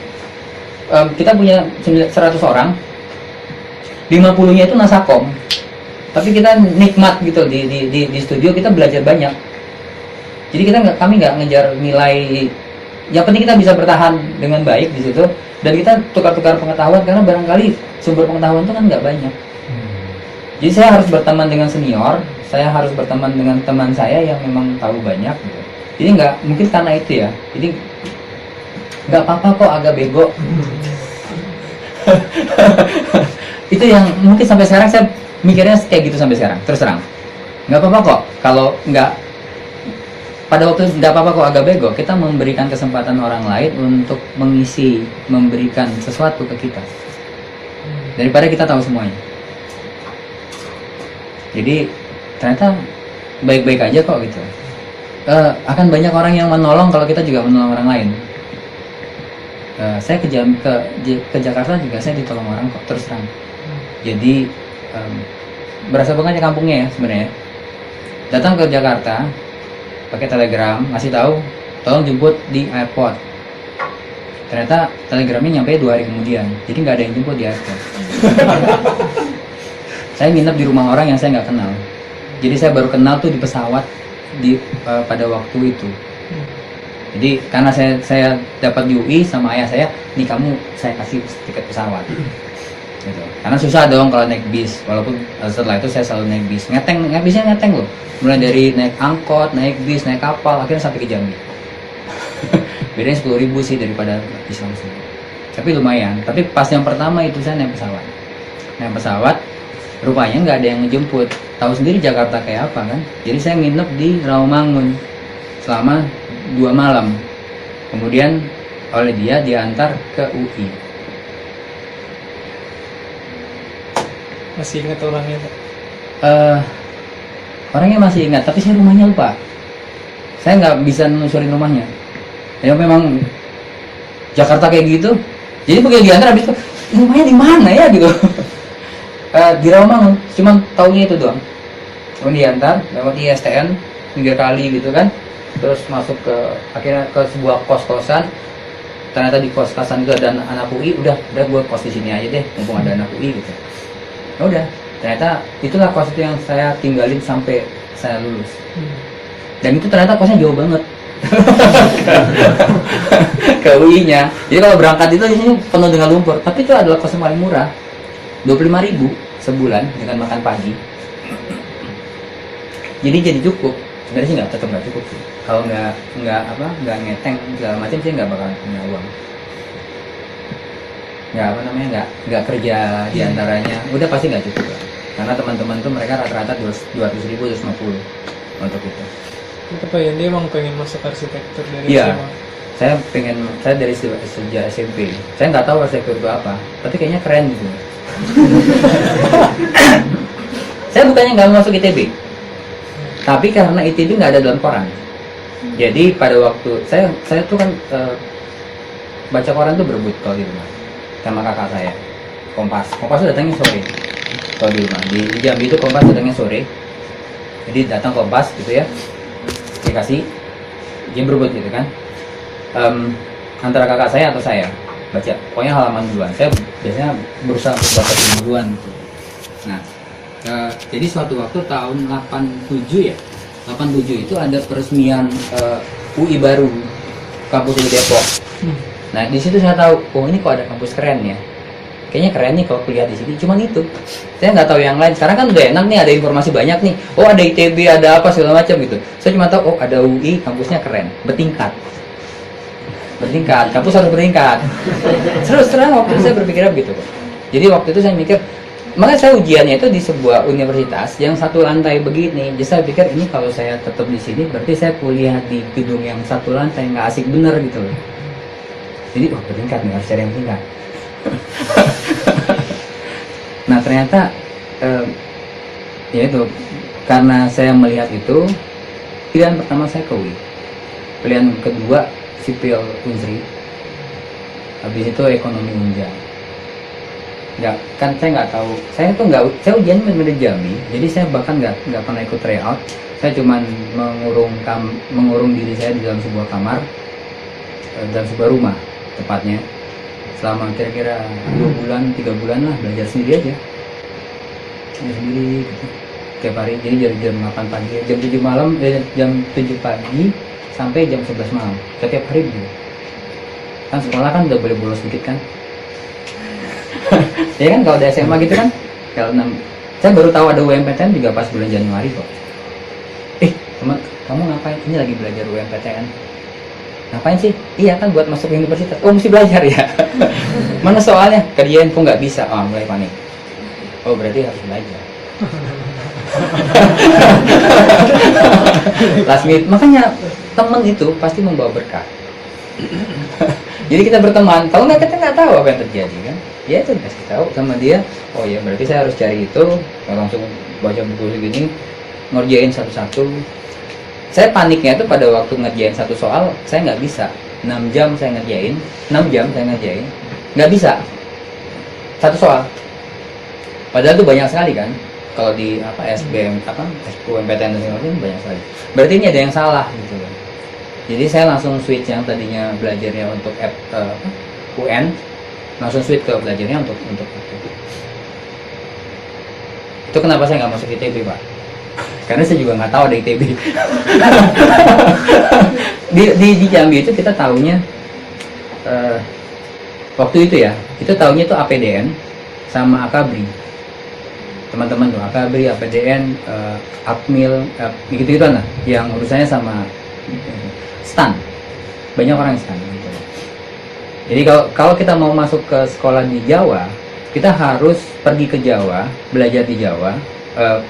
Kita punya 100 orang, 50-nya itu nasakom, tapi kita nikmat gitu di studio, kita belajar banyak. Jadi kami nggak ngejar nilai, yang penting kita bisa bertahan dengan baik di situ, dan kita tukar-tukar pengetahuan, karena barangkali sumber pengetahuan itu kan nggak banyak. Jadi saya harus berteman dengan senior, saya harus berteman dengan teman saya yang memang tahu banyak gitu. Jadi nggak mungkin karena itu ya, jadi nggak apa-apa kok agak bego. Itu yang mungkin sampai sekarang saya mikirnya kayak gitu sampai sekarang, terus terang. Nggak apa-apa kok kalau nggak, pada waktu nggak apa-apa kok agak bego, kita memberikan kesempatan orang lain untuk memberikan sesuatu ke kita, daripada kita tahu semuanya. Jadi ternyata baik-baik aja kok gitu. Akan banyak orang yang menolong kalau kita juga menolong orang lain. Saya ke Jakarta juga saya ditolong orang kok, terus terang. Jadi berasa banget ya kampungnya ya sebenarnya. Datang ke Jakarta pakai telegram, ngasih tahu tolong jemput di airport. Ternyata telegramnya nyampe 2 hari kemudian, jadi nggak ada yang jemput di airport. Saya nginep di rumah orang yang saya nggak kenal. Jadi saya baru kenal tuh di pesawat pada waktu itu. Jadi karena saya dapat di UI sama ayah saya, nih kamu saya kasih tiket pesawat. Gitu. Karena susah dong kalau naik bis, walaupun setelah itu saya selalu naik bis. Bisnya ngeteng loh. Mulai dari naik angkot, naik bis, naik kapal, akhirnya sampai ke Jambi. Bedanya 10.000 sih daripada bis langsung. Tapi lumayan. Tapi pas yang pertama itu saya naik pesawat. Naik pesawat, rupanya nggak ada yang ngejemput. Tahu sendiri Jakarta kayak apa kan? Jadi saya nginep di Rawamangun selama 2 malam. Kemudian oleh dia diantar ke UI. Masih ingat orangnya Pak? Orangnya masih ingat, tapi saya rumahnya lupa. Saya nggak bisa nelusurin rumahnya. Ya memang Jakarta kayak gitu. Jadi begitu diantar habis itu rumahnya di mana ya gitu. Di Rawamangun, cuman taunya itu doang. Kemudian diantar lewat ISTN 3 kali gitu kan. Terus masuk akhirnya ke sebuah kos-kosan. Ternyata di kos-kosan itu ada anak UI, udah gue kos di sini aja deh, mumpung ada anak UI gitu. Ya udah, ternyata itulah kos itu yang saya tinggalin sampai saya lulus. Dan itu ternyata kosnya jauh banget. Ke UI-nya. Jadi kalau berangkat itu di sini penuh dengan lumpur, tapi itu adalah kos yang paling murah. 25.000 sebulan dengan makan pagi. Jadi cukup. Sebenarnya sih tetap nggak cukup sih. Kalau nggak ngeteng segala macam sih nggak bakal punya uang. Nggak kerja diantaranya, udah pasti nggak cukup lah. Karena teman-teman tuh mereka rata-rata 200.000, 250 untuk itu. Itu Pak Yandi emang pengen masuk arsitektur dari Iya. SMA? Saya dari sejak SMP. Saya nggak tahu arsitektur itu apa, tapi kayaknya keren gitu. Saya bukannya nggak mau masuk ITB, tapi karena ITB nggak ada dalam koran. Jadi pada waktu saya tuh kan baca koran tuh berebut kalau di rumah sama kakak saya. Kompas tuh datangnya sore kalau di rumah. Di Jambi itu Kompas datangnya sore. Jadi datang Kompas gitu ya, dikasih dia berebut gitu kan. Antara kakak saya atau saya baca, pokoknya halaman duluan. Saya biasanya berusaha baca duluan gitu. Nah, jadi suatu waktu tahun 87 ya, 87 itu ada peresmian UI baru, kampus di Depok. Nah di situ saya tahu, oh ini kok ada kampus keren ya. Kayaknya keren nih kalau kuliah di sini. Cuman itu, saya nggak tahu yang lain. Sekarang kan udah enak nih, ada informasi banyak nih. Oh ada ITB, ada apa segala macam gitu. Saya cuma tahu, oh ada UI, kampusnya keren, bertingkat, kampus harus bertingkat. Terus terang waktu itu saya berpikir begitu. Jadi waktu itu saya mikir, makanya saya ujiannya itu di sebuah universitas yang 1 lantai begini. Jadi saya pikir ini kalau saya tetap di sini, berarti saya kuliah di gedung yang 1 lantai, nggak asik bener gitu loh. Jadi bertingkat nih, harus cari yang tingkat. Nah ternyata ya itu, karena saya melihat itu, pilihan pertama saya ke UI, pilihan kedua sipil Unsri, habis itu ekonomi Unja. Nggak, kan saya nggak tahu, saya ujian bener Jambi, jadi saya bahkan nggak pernah ikut tryout. Saya cuman mengurung diri saya di dalam sebuah kamar, dalam sebuah rumah tepatnya, selama kira-kira 2 bulan, 3 bulan lah, belajar sendiri aja, sendiri gitu. Tiap hari, jadi dari jam 8 pagi, jam 7 malam, jam 7 pagi sampai jam 11 malam, setiap hari begitu. Kan sekolah kan udah boleh bolos dikit kan. Ya kan kalau di SMA gitu kan. Kalau saya baru tahu ada UMPTN juga pas bulan Januari kok. Teman, kamu ngapain? Ini lagi belajar UMPTN. Ngapain sih? Iya kan buat masuk universitas. Oh mesti belajar ya. Mana soalnya? Kerjain kok nggak bisa. Oh mulai panik. Oh berarti harus belajar. Last minute. Makanya teman itu pasti membawa berkah. Jadi kita berteman. Kalau nggak, kita nggak tahu apa yang terjadi kan. Ya itu dikasih tahu sama dia. Oh ya berarti saya harus cari itu. Kalau langsung baca buku segini, ngerjain satu-satu. Saya paniknya itu pada waktu ngerjain satu soal, saya nggak bisa 6 jam saya ngerjain, 6 jam saya ngerjain, nggak bisa satu soal. Padahal itu banyak sekali kan, kalau di SBM SBMPTN dan segala macam banyak sekali. Berarti ini ada yang salah gitu kan. Jadi saya langsung switch yang tadinya belajarnya untuk UN, langsung switch ke belajarnya untuk itu. Itu kenapa saya nggak masuk ITB, Pak? Karena saya juga nggak tahu ada ITB. di Jambi itu kita tahunya waktu itu ya, kita tahunya itu APDN sama Akabri. Teman-teman tuh Akabri, APDN, Apmil, gitu-gituan lah, yang urusannya sama STAN. Banyak orang yang STAN gitu. Jadi kalau kita mau masuk ke sekolah di Jawa, kita harus pergi ke Jawa, belajar di Jawa,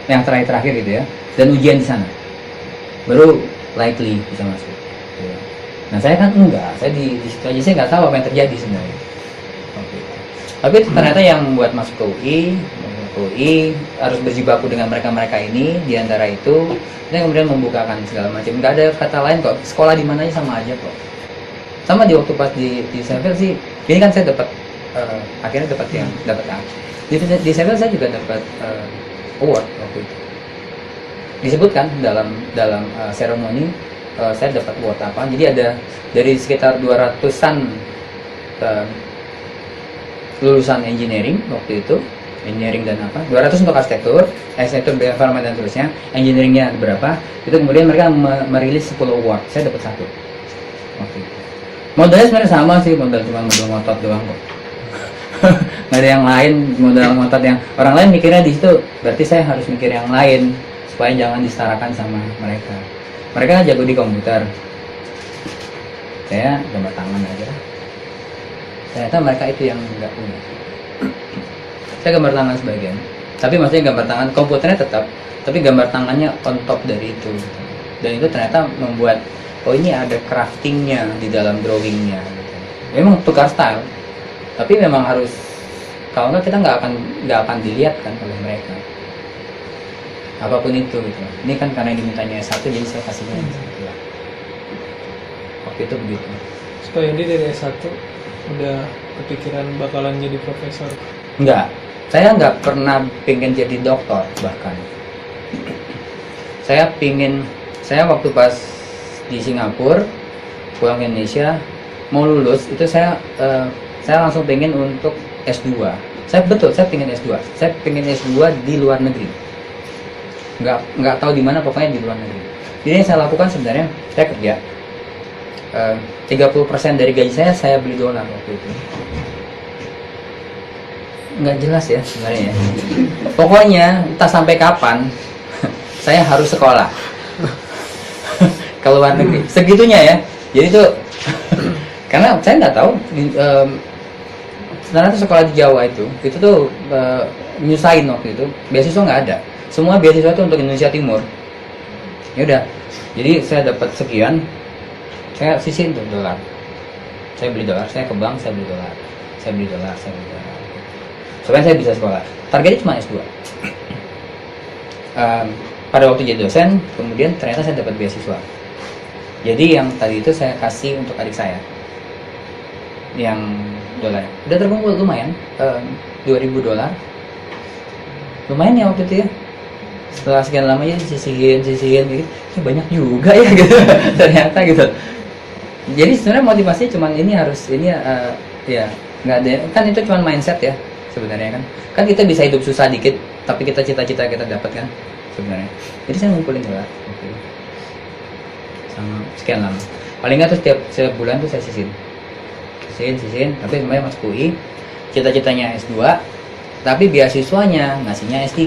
yang terakhir gitu ya, dan ujian di sana, baru likely bisa masuk. Nah saya kan enggak, saya di situ aja saya nggak tahu apa yang terjadi sebenarnya. Tapi ternyata yang membuat masuk ke UI harus berjibaku dengan mereka ini, diantara itu dan kemudian membukakan segala macam. Nggak ada kata lain kok, sekolah di mana aja sama aja kok. Sama di waktu pas di Sevel sih, ini kan saya dapat akhirnya dapat A. Di Sevel saya juga dapat award waktu itu. Disebutkan dalam seremoni saya dapat award apa. Jadi ada dari sekitar 200-an lulusan engineering waktu itu, engineering dan 200 untuk arsitektur environment dan seterusnya, engineeringnya berapa, itu kemudian mereka merilis 10 award, saya dapat 1 waktu itu. Modalnya sebenarnya sama sih, modal cuma modal ngotot doang kok. Nggak ada yang lain, modal ngotot yang orang lain mikirnya di situ, berarti saya harus mikir yang lain supaya jangan disetarakan sama mereka. Mereka jago di komputer, saya gambar tangan aja. Ternyata mereka itu yang nggak punya. Saya gambar tangan sebagian, tapi maksudnya gambar tangan komputernya tetap, tapi gambar tangannya on top dari itu. Dan itu ternyata membuat ini ada craftingnya di dalam drawingnya. Memang tukar style, tapi memang harus, kalau nggak kita nggak akan dilihat kan oleh mereka. Apapun itu gitu. Ini kan karena dimintanya S1 jadi saya kasihnya S1. Waktu itu begitu. Supaya dia dari S1 udah kepikiran bakalan jadi profesor. Enggak, saya nggak pernah pengen jadi dokter bahkan. Saya waktu pas di Singapura pulang ke Indonesia mau lulus itu saya langsung pengen untuk S2. Saya pengen S2. Saya pengen S2 di luar negeri. Nggak tahu di mana, pokoknya di luar negeri. Jadi yang saya lakukan sebenarnya saya kerja. 30% dari gaji saya beli dolar waktu itu. Nggak jelas ya sebenarnya. Pokoknya entah sampai kapan saya harus sekolah ke luar negeri. Segitunya ya. Jadi tuh karena saya nggak tahu sebenarnya sekolah di Jawa itu tuh nyusahin waktu itu. Beasiswa nggak ada. Semua beasiswa itu untuk Indonesia Timur. Ya udah. Jadi saya dapat sekian, saya sisihin tuh dolar. Saya beli dolar, saya ke bank, saya beli dolar. Saya beli dolar. Supaya saya bisa sekolah. Targetnya cuma S2. Pada waktu jadi dosen, kemudian ternyata saya dapat beasiswa. Jadi yang tadi itu saya kasih untuk adik saya. Yang dolar. Udah terkumpul lumayan, $2.000. Lumayan ya waktu itu ya. Setelah sekian lama ya sisihin gitu. Banyak juga ya gitu. Ternyata gitu. Jadi sebenarnya motivasi cuman ya nggak ada, kan itu cuman mindset ya sebenarnya kan kita bisa hidup susah dikit tapi kita cita-cita kita dapat kan sebenarnya. Jadi saya ngumpulin dolar sama sekian lama, paling nggak tuh setiap sebulan tuh saya sisihin tapi sebenarnya masuk UI, cita-citanya S2 tapi beasiswanya ngasihnya S3.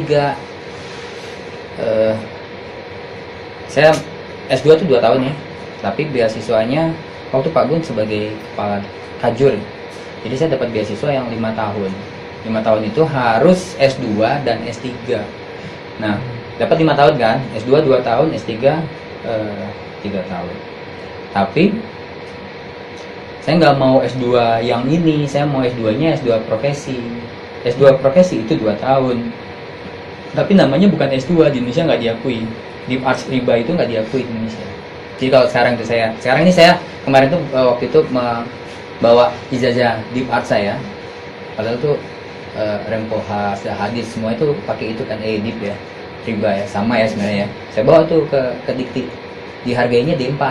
Saya S2 tuh 2 tahun ya, tapi beasiswanya waktu Pak Gun sebagai kepala Kajur, jadi saya dapat beasiswa yang 5 tahun. 5 tahun itu harus S2 dan S3. Nah, dapat 5 tahun kan, S2 2 tahun, S3 3 tahun. Tapi saya nggak mau S2 yang ini, saya mau S2-nya S2 profesi. S2 profesi itu 2 tahun. Tapi namanya bukan S2, di Indonesia nggak diakui. Di Arts Riba itu nggak diakui di Indonesia. Jadi kalau sekarang ini saya kemarin tuh waktu itu bawa ijazah deep art saya, padahal tuh Rempoha, hadis semua itu pakai itu kan deep ya, riba ya, sama ya sebenarnya ya. Saya bawa tuh ke Dikti, dihargainya D4.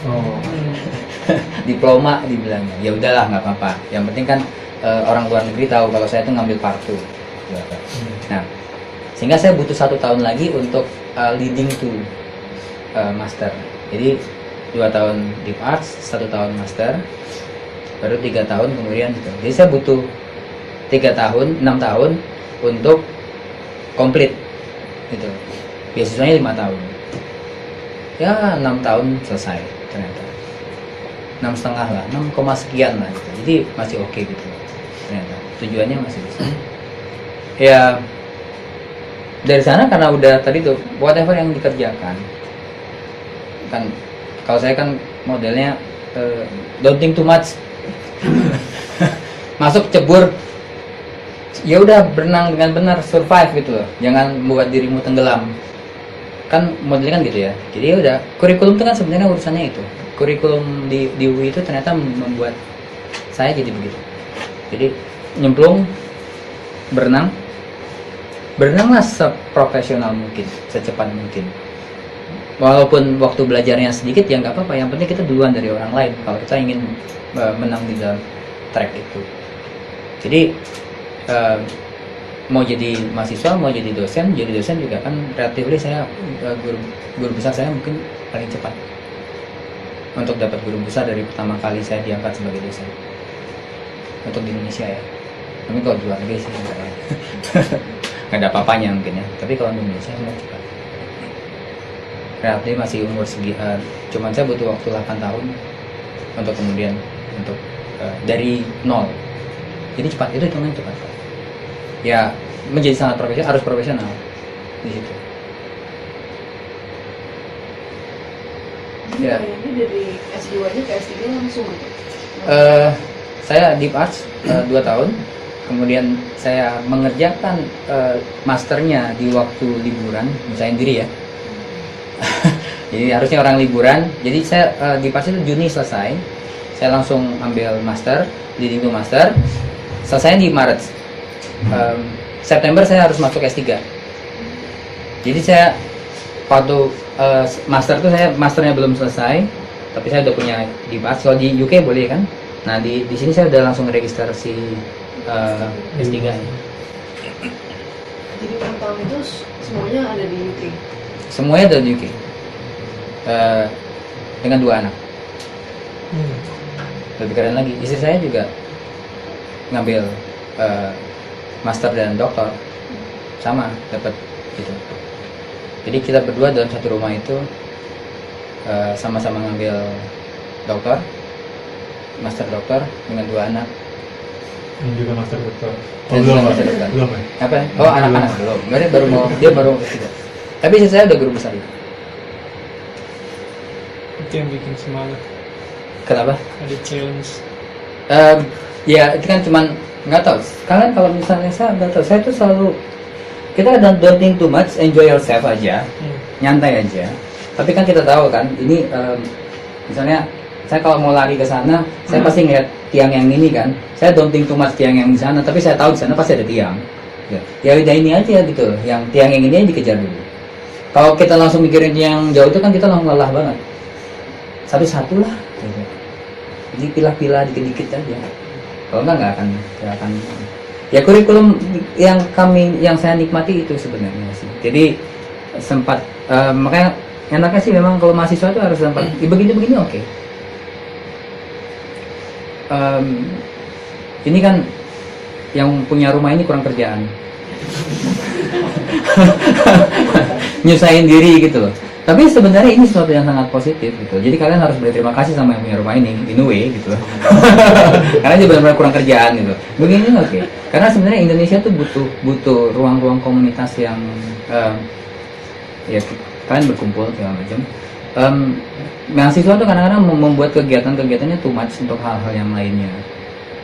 Oh. Diploma dibilangnya. Ya udahlah nggak apa-apa. Yang penting kan orang luar negeri tahu kalau saya tuh ngambil partu. Nah, sehingga saya butuh 1 tahun lagi untuk leading to master. Jadi 2 tahun deep arts, 1 tahun master, baru 3 tahun kemudian gitu. Jadi saya butuh 3 tahun, 6 tahun untuk komplit gitu. Beasiswanya 5 tahun. Ya 6 tahun selesai ternyata. 6,5 lah, 6, sekian lah gitu. Jadi masih oke gitu ternyata. Tujuannya masih bisa. Ya dari sana karena udah tadi tuh whatever yang dikerjakan kan, kalau saya kan modelnya don't think too much. Masuk cebur, ya udah berenang dengan benar, survive gitu loh, jangan membuat dirimu tenggelam kan, modelnya kan gitu ya. Jadi ya udah, kurikulum itu kan sebenarnya urusannya itu, kurikulum di UI itu ternyata membuat saya jadi begitu. Jadi nyemplung, berenanglah seprofesional mungkin, secepat mungkin, walaupun waktu belajarnya sedikit ya nggak apa-apa, yang penting kita duluan dari orang lain kalau kita ingin menang di dalam track itu. Jadi mau jadi mahasiswa, mau jadi dosen juga kan relatif saya guru besar saya mungkin paling cepat untuk dapat guru besar dari pertama kali saya diangkat sebagai dosen untuk di Indonesia ya. Tapi kalau di luar negeri sih enggak ya. Nggak ada apa-apanya mungkin ya. Tapi kalau di Indonesia saya cepat. Relatif masih umur segi, cuman saya butuh waktu 8 tahun untuk kemudian untuk dari nol. Jadi cepat, itu hitungannya cepat. Ya menjadi sangat profesional, harus profesional di situ. Jadi Ya. kayaknya dari S2-nya ke S3 langsung aja. Saya deep arts 2 tahun, kemudian saya mengerjakan masternya di waktu liburan, misalnya diri ya. Jadi harusnya orang liburan. Jadi saya deep arts itu Juni selesai, saya langsung ambil master, leading to master. Selesai di Maret. September saya harus masuk S3. Jadi saya waktu master tuh saya masternya belum selesai, tapi saya udah punya di Bas. Kalau di UK boleh kan? Nah di sini saya udah langsung registrasi S3 nya. Jadi 6 tahun itu semuanya ada di UK. Semuanya ada di UK. Dengan 2 anak. Lebih keren lagi, istri saya juga ngambil master dan doktor, sama dapat gitu. Jadi kita berdua dalam satu rumah itu sama-sama ngambil doktor, master doktor dengan 2 anak. Ini juga master dokter. Dan belum, master dokter. belum ya? Apa? Oh anak-anak belum. Berarti dia baru tidak. Tapi istri saya udah guru besar itu. Itu yang bikin semangat, Kenapa? ada challenge. Ya itu kan cuman nggak tahu. Kalian kalau misalnya saya nggak tahu, saya tuh selalu kita don't think too much, enjoy yourself aja, nyantai aja. Tapi kan kita tahu kan, ini misalnya saya kalau mau lari ke sana, saya pasti ngeliat tiang yang ini kan. Saya don't think too much tiang yang di sana, tapi saya tahu di sana pasti ada tiang. Ya udah ini aja gitu, yang tiang yang ini aja dikejar dulu. Kalau kita langsung mikirin yang jauh itu kan kita langsung lelah banget. Satu-satu lah. Gitu. Jadi pilah-pilah dikit-dikit aja. Kalau nggak akan. Ya kurikulum yang saya nikmati itu sebenarnya sih. Jadi sempat makanya enaknya sih memang kalau mahasiswa itu harus sempat begini oke. Ini kan yang punya rumah ini kurang kerjaan. Nyusahin diri gitu loh. Tapi sebenarnya ini sesuatu yang sangat positif gitu. Jadi kalian harus berterima kasih sama yang punya rumah ini, in a way gitu. Karena dia benar-benar kurang kerjaan gitu. Begini oke. Karena sebenarnya Indonesia tuh butuh ruang-ruang komunitas yang ya kalian berkumpul segala macam. Mahasiswa tuh kadang-kadang membuat kegiatan-kegiatannya too much untuk hal-hal yang lainnya.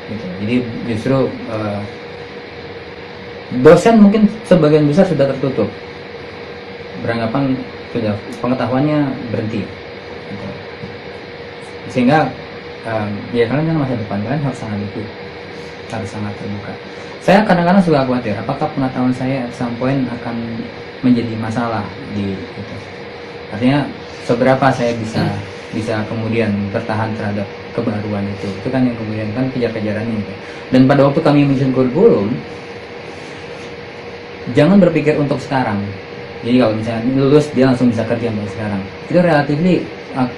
Gitu. Jadi justru dosen mungkin sebagian besar sudah tertutup. Beranggapan sudah pengetahuannya berhenti sehingga ya kalian kan masa depan kalian harus sangat liquid, harus sangat terbuka. Saya kadang-kadang suka khawatir apakah pengetahuan saya at some point akan menjadi masalah di itu. Artinya seberapa saya bisa kemudian bertahan terhadap kebaruan itu kan yang kemudian kan kejar-kejaran ini. Dan pada waktu kami menyusun kurikulum, jangan berpikir untuk sekarang. Jadi kalau misalnya lulus dia langsung bisa kerja untuk sekarang, itu relatively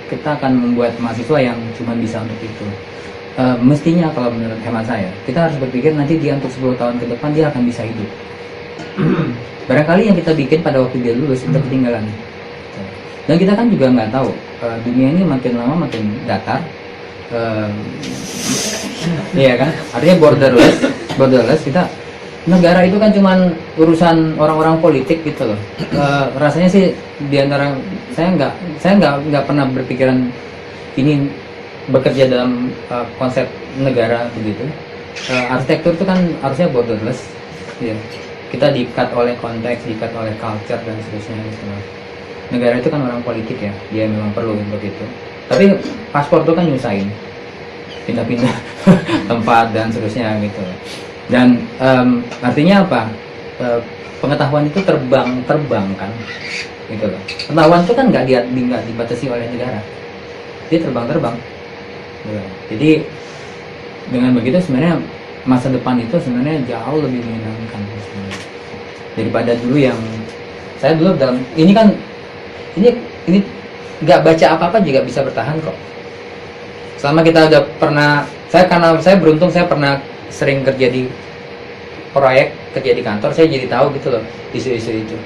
kita akan membuat mahasiswa yang cuma bisa untuk itu. Mestinya kalau menurut hemat saya, kita harus berpikir nanti dia untuk 10 tahun ke depan dia akan bisa hidup. Barangkali yang kita bikin pada waktu dia lulus itu ketinggalan. Dan kita kan juga nggak tahu, dunia ini makin lama makin datar. Iya kan? Artinya borderless kita, negara itu kan cuman urusan orang-orang politik gitu loh. Rasanya sih diantara saya nggak pernah berpikiran ini bekerja dalam konsep negara begitu. Arsitektur itu kan harusnya borderless, ya. Kita diikat oleh konteks, diikat oleh culture dan seterusnya gitu loh. Negara itu kan orang politik ya, dia memang perlu untuk itu. Tapi paspor itu kan nyusahin, pindah-pindah tempat dan seterusnya gitu. Dan artinya apa? Pengetahuan itu terbang kan, gitu loh. Pengetahuan itu kan nggak dibatasi oleh negara, dia terbang. Gitu. Jadi dengan begitu sebenarnya masa depan itu sebenarnya jauh lebih menyenangkan sebenarnya. Daripada dulu yang saya dulu dalam ini kan ini nggak baca apa-apa juga bisa bertahan kok. Selama kita udah pernah, karena saya beruntung saya pernah sering kerja di proyek, kerja di kantor, saya jadi tahu gitu loh isu-isu itu.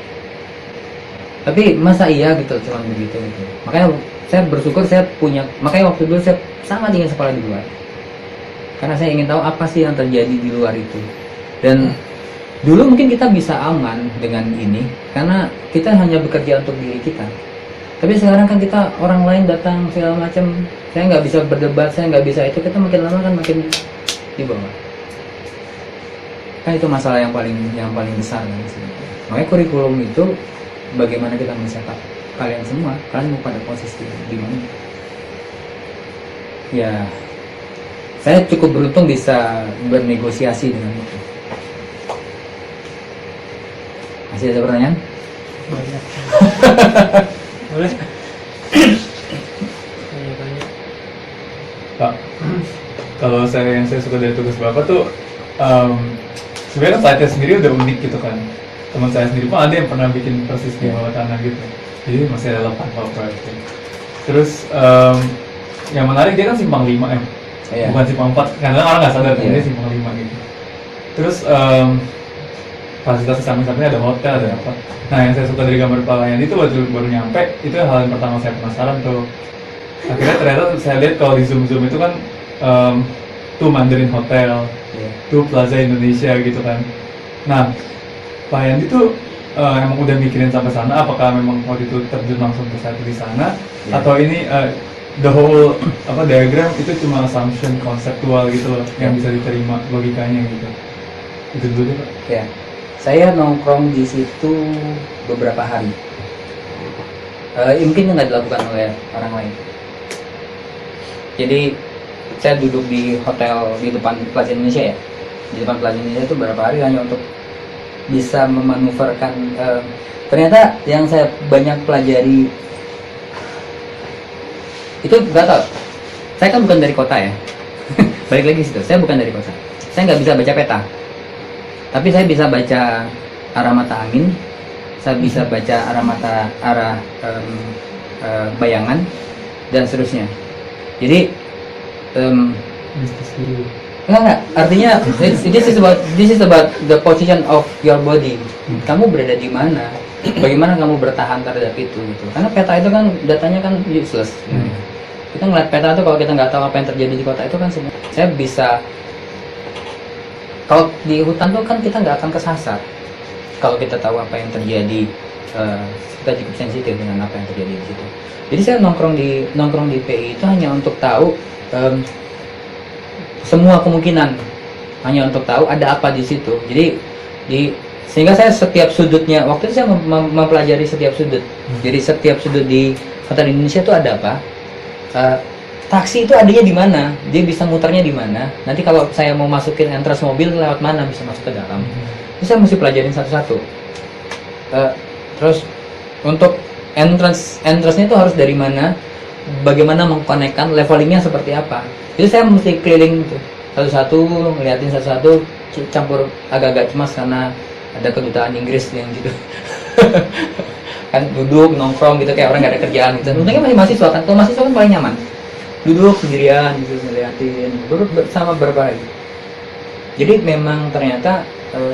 Tapi masa iya gitu cuma begitu gitu. Makanya saya bersyukur saya punya, makanya waktu dulu saya sangat ingin sekolah di luar. Karena saya ingin tahu apa sih yang terjadi di luar itu. Dan dulu mungkin kita bisa aman dengan ini karena kita hanya bekerja untuk diri kita. Tapi sekarang kan kita orang lain datang segala macam, saya nggak bisa berdebat, saya nggak bisa itu, kita makin lama kan makin di bawah. Kan itu masalah yang paling besar kan sebenarnya. Makanya kurikulum itu bagaimana kita mencetak kalian semua, kalian mau pada posisi di mana? Ya, saya cukup beruntung bisa bernegosiasi dengan itu. Masih ada pertanyaan? Banyak. Boleh? Tanya-tanya. Pak, kalau yang saya suka dari tugas Bapak tuh sebenarnya slide-nya sendiri udah unik gitu kan. Teman saya sendiri pun ada yang pernah bikin persis di bawah tanah gitu. Jadi masih ada 8 proyek. Terus yang menarik dia kan simpang 5 ya. Iya. Bukan simpang 4, karena orang nggak sadar Iya. dia simpang 5 gitu. Terus fasilitas samping-sampingnya ada hotel, ada apa. Nah yang saya suka dari gambar Pak Yanti itu waktu baru nyampe, itu hal yang pertama saya penasaran tuh. Akhirnya ternyata saya lihat kalau di Zoom itu kan tuh Mandarin Hotel, tuh Plaza Indonesia gitu kan. Nah Pak Yanti tuh emang udah mikirin sampai sana, apakah memang waktu itu terjun langsung ke satu di sana, atau ini the whole diagram itu cuma assumption konseptual gitu loh, yang bisa diterima logikanya gitu. Itu dulu deh Pak. Ya, saya nongkrong di situ beberapa hari. Mungkin nggak dilakukan oleh orang lain. Jadi saya duduk di hotel di depan Plaza Indonesia ya. Di depan Plaza Indonesia itu beberapa hari hanya untuk bisa memanuverkan. Ternyata yang saya banyak pelajari itu nggak tahu. Saya kan bukan dari kota ya. Balik lagi situ. Saya bukan dari kota. Saya nggak bisa baca peta. Tapi saya bisa baca arah mata angin. Saya bisa baca arah bayangan dan seterusnya. Jadi enggak. Artinya this is about the position of your body. Kamu berada di mana? Bagaimana kamu bertahan terhadap itu gitu. Karena peta itu kan datanya kan useless. Kita ngeliat peta itu kalau kita nggak tahu apa yang terjadi di kota itu kan sebenarnya saya bisa. Kalau di hutan tuh kan kita nggak akan kesasar. Kalau kita tahu apa yang terjadi, kita cukup sensitif dengan apa yang terjadi di situ. Jadi saya nongkrong di PI itu hanya untuk tahu semua kemungkinan, hanya untuk tahu ada apa di situ. Jadi sehingga saya setiap sudutnya, waktu itu saya mempelajari setiap sudut. Jadi setiap sudut di Hotel Indonesia itu ada apa? taksi itu adanya di mana, dia bisa muternya di mana, nanti kalau saya mau masukin entrance mobil lewat mana bisa masuk ke dalam. Itu saya mesti pelajarin satu-satu. Terus untuk entrance-nya itu harus dari mana, bagaimana mengkonekkan, levelingnya seperti apa. Itu saya mesti keliling tuh satu-satu, ngeliatin satu-satu, campur agak-agak cemas karena ada kedutaan Inggris yang gitu. Kan duduk nongkrong gitu kayak orang nggak ada kerjaan gitu. Untungnya masih mahasiswa kan, kalau mahasiswa kan paling nyaman. Duduk sendirian gitu ngeliatin, bersama beberapa lagi. Jadi memang ternyata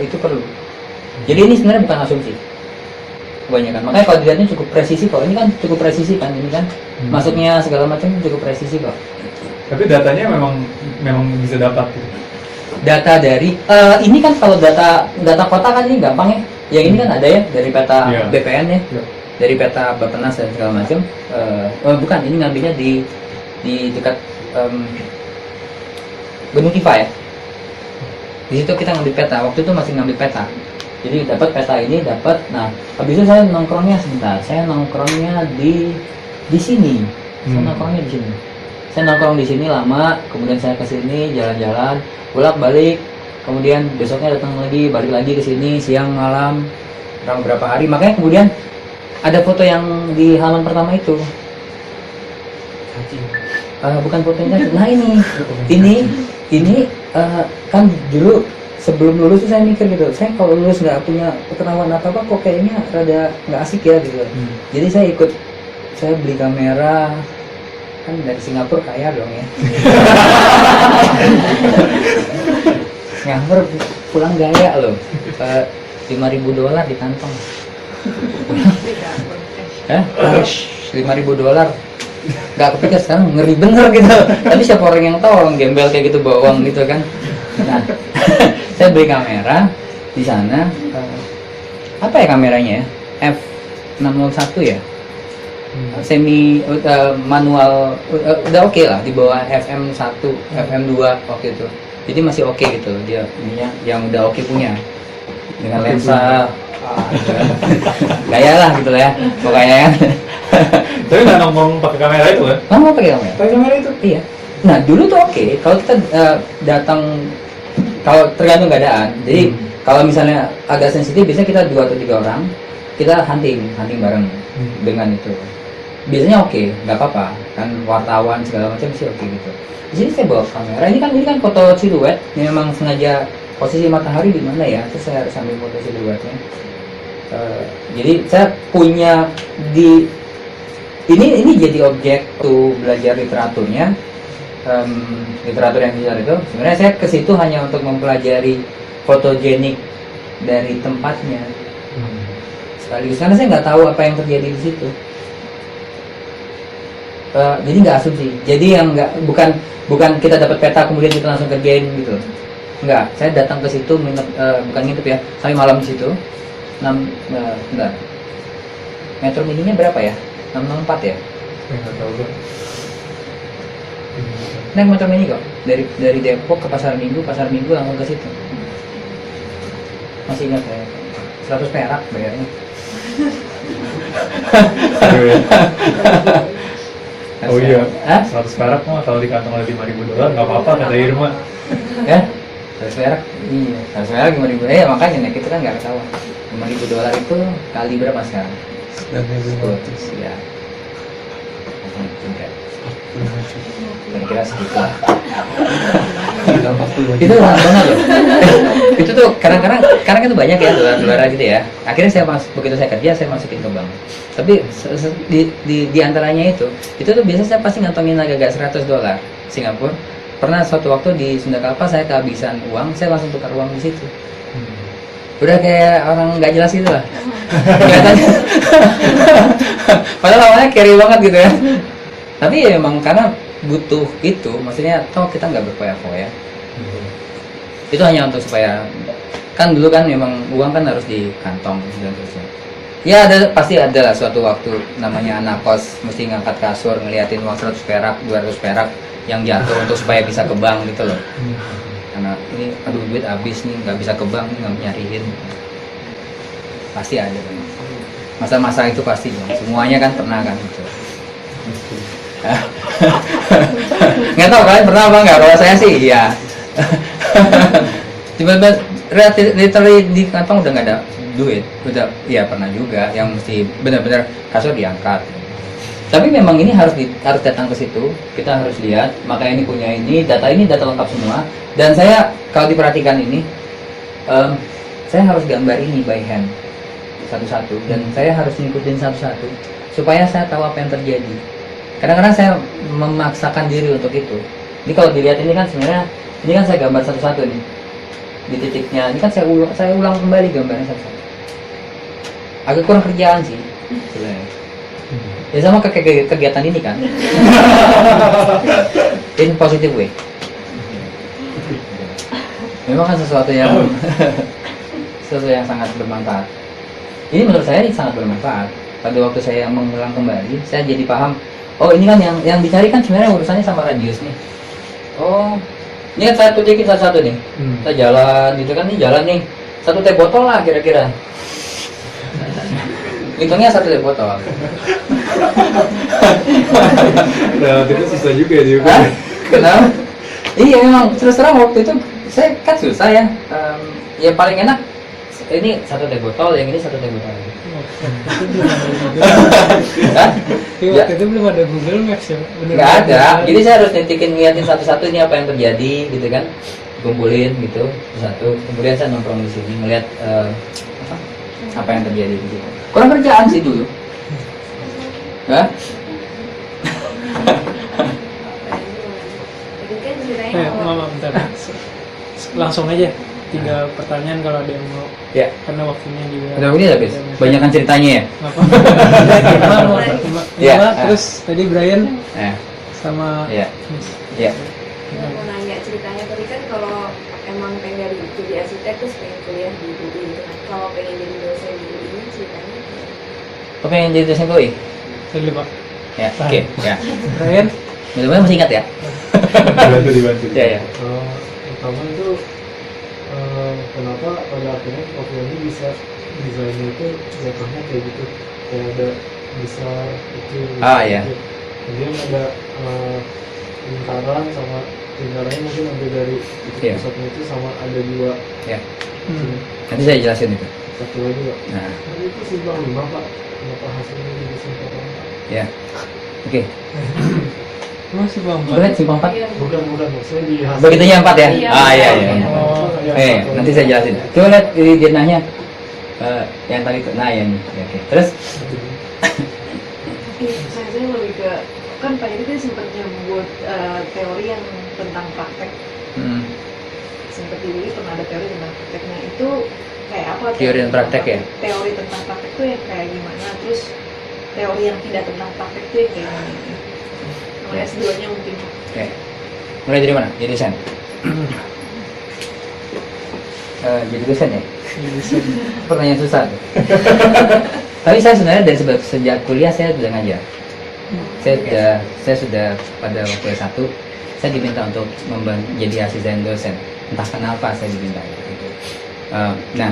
itu perlu. Jadi ini sebenarnya bukan asumsi kebanyakan. Makanya kalau dilihatnya cukup presisi kok. Ini kan cukup presisi kan, ini kan masuknya segala macam cukup presisi kok. Tapi datanya memang bisa dapat gitu. Data dari ini kan kalau data kota kan ini gampang ya. Yang ini kan ada ya dari peta Iya. BPN ya, Iya. dari peta Bappenas dan segala macam. Bukan, ini ngambilnya di dekat Gunung Kiva ya. Di situ kita ngambil peta. Waktu itu masih ngambil peta. Jadi dapat peta ini dapat. Nah, habis itu saya nongkrongnya sebentar. Saya nongkrongnya di sini. Saya nongkrongnya di sini. Saya nongkrong di sini lama. Kemudian saya ke sini jalan-jalan, bolak-balik. Kemudian besoknya datang lagi, balik lagi ke sini siang malam, beberapa hari. Makanya kemudian ada foto yang di halaman pertama itu. Bukan fotonya. Nah ini kan dulu sebelum lulus tuh saya mikir gitu. Saya kalau lulus nggak punya pengetahuan apa-apa kok kayaknya rada nggak asik ya gitu. Jadi saya beli kamera. Kan dari Singapura kaya dong ya. Singapura pulang gaya loh, $5.000 di kantong. $5.000. Gak kepikir sekarang ngeri bener gitu. Tapi siapa orang yang tahu orang gembel kayak gitu bawa uang gitu kan. Nah, saya beli kamera di sana. Apa ya kameranya ya? F601 ya. Semi manual udah oke lah di bawah FM1, FM2 waktu itu. Jadi masih oke gitu loh dia ininya yang udah oke punya dengan lensa gitu kan. Gaya lah gitu lah ya pokoknya ya. Tapi nggak nongkrong pakai kamera itu kan? Mau pakai kamera? Pakai kamera itu? Iya. Nah dulu tuh oke kalau kita datang, kalau tergantung keadaan. Jadi kalau misalnya agak sensitif biasanya kita 2 atau 3 orang kita hunting bareng dengan itu. Biasanya oke, nggak apa-apa kan, wartawan segala macam sih oke gitu. Di sini saya bawa kamera. Ini kan foto siluet. Ini memang sengaja posisi matahari di mana ya? Terus saya harus ambil foto siluetnya. Jadi saya punya ini jadi objek tuh belajar literaturnya. Literatur yang besar itu. Sebenarnya saya ke situ hanya untuk mempelajari fotogenik dari tempatnya. Sekaligus karena saya nggak tahu apa yang terjadi di situ. Jadi nggak asumsi. Jadi yang bukan kita dapat peta kemudian kita langsung kerjain gitu. Nggak. Saya datang ke situ bukan nginep ya. Sampai malam di situ. Bentar. Metro mininya berapa ya? 664 ya? Nggak tahu gue. Naik metro mini kok. Dari Depok ke Pasar Minggu langsung ke situ. Masih ingat saya. 100 perak bayarnya. Oh iya, Hah? 100 perak mah kalau di kantong ada $5.000 nggak apa-apa kata Irma. Ya? 100 perak? Iya, 100 perak 5.000. Ya makanya naik itu kan nggak ketahuan. $5.000 itu kali berapa sekarang? 10. Ya. Kira-kira segitu lah. Itu mahal banget loh. Itu tuh kadang-kadang itu banyak ya dolar gitu ya. Akhirnya begitu saya kerja saya masukin ke bank. Tapi di antaranya itu tuh biasanya saya pasti ngantongin agak-agak $100 Singapura. Pernah suatu waktu di Sunda Kelapa saya kehabisan uang, saya langsung tukar uang di situ. Udah kayak orang nggak jelas gitu lah. Kelihatannya. Padahal awalnya carry banget gitu ya. Tapi ya emang karena butuh itu, maksudnya toh kita nggak berfoya-foya. Itu hanya untuk supaya kan dulu kan memang uang kan harus di kantong dan terusnya. Ya pasti ada lah suatu waktu namanya anak kos mesti ngangkat kasur ngeliatin uang 100 perak, 200 perak yang jatuh untuk supaya bisa ke bank gitu loh. Karena ini aduh duit habis nih nggak bisa ke bank, nggak nyariin. Pasti ada kan. Masa-masa itu pasti dong. Semuanya kan pernah kan gitu. Nggak tahu kalian pernah apa nggak? Kalau saya sih iya. Tiba-tiba literally di kantong udah nggak ada duit, udah iya pernah juga yang mesti benar-benar kasur diangkat. Tapi memang ini harus datang ke situ, kita harus lihat, makanya ini punya ini data lengkap semua. Dan saya kalau diperhatikan ini, saya harus gambar ini by hand satu-satu, dan saya harus ngikutin satu-satu supaya saya tahu apa yang terjadi. Kadang-kadang saya memaksakan diri untuk itu. Ini kalau dilihat ini kan sebenarnya ini kan saya gambar satu-satu nih di titiknya. Ini kan saya ulang kembali gambarnya satu-satu. Agak kurang kerjaan sih sebenarnya. Ya sama kegiatan ini kan. In positive way. Memang kan sesuatu yang sangat bermanfaat. Ini menurut saya ini sangat bermanfaat. Pada waktu saya mengulang kembali, saya jadi paham. Oh ini kan yang dicari kan sebenarnya urusannya sama radius nih. Oh ini kan satu dikit satu nih. Kita jalan gitu kan, ini jalan nih. Satu teh botol lah kira-kira. Hitungnya satu teh botol. Relatifnya susah juga juga. Hah? Kenapa? Iya memang terus terang waktu itu saya kan susah ya. Ya paling enak ini satu teh botol, yang ini satu teh botol. Hah? Ya. Waktu itu belum ada Google Maps ya? Nggak ada. Jadi saya harus ngeliatin satu-satu ini apa yang terjadi gitu kan. Kumpulin gitu satu. Kemudian saya nongkrong di sini ngeliat apa yang terjadi di situ. Kurang kerjaan sih dulu. Hah? Tadi kan ceritanya Mama bentar. Langsung aja 3 pertanyaan kalau ada yang mau. Ya. Karena waktunya juga. Udah begini habis. Banyakan ceritanya ya. Apa? Ya. Terus tadi Brian sama Ya. Ya. Saya mau nanya ceritanya tadi kan kalau emang pengen jadi arsitek terus pengen kuliah di UI gitu kan. Kalau pengen jadi dosen di UI ini ceritanya Kau pengen jadi dosen UI? Saya dulu Pak. Ya. Oke. Ya. Brian. Mudah-mudahan masih ingat ya. Dibantu. Ya ya. Pertama itu kenapa pada akhirnya Okeo ini bisa desainnya itu jatuhnya kayak gitu, kayak ada besar kecil Iya. kemudian ada lingkaran, sama lingkarannya mungkin ambil dari titik Iya. pusatnya itu, sama ada 2 Ya. Nanti saya jelasin itu. satu lagi Pak. Nah. Nah, itu simpang 5 Pak, kenapa hasilnya jadi simpang 5? Ya. Oke. Masih Bang. Boleh simpang 4? Iya. Bukan maksudnya di hasil. Begitunya 4 ya? Iya. Iya. Oh, Nanti saya jelasin. Coba lihat di jenahnya. Yang tadi itu. Nah, yang ini. Ya, oke. Terus Saya lebih ke kan Pak Yedi kan sempat nyebut teori yang tentang praktek. Sempat di UI pernah ada teori tentang praktek. Nah itu kayak apa? Teori dan praktek ya? Teori tentang praktek itu yang kayak gimana? Terus teori yang tidak tentang praktek itu yang kayak gimana? Sama S2-nya mungkin. oke. Mulai dari mana? Jadi dosen. Jadi dosen ya? Pertanyaan susah tuh. Tapi saya sebenarnya dari sejak kuliah saya sudah ngajar. Saya sudah pada waktu S1 saya diminta untuk jadi asisten dosen. Entah kenapa saya diminta gitu. Nah,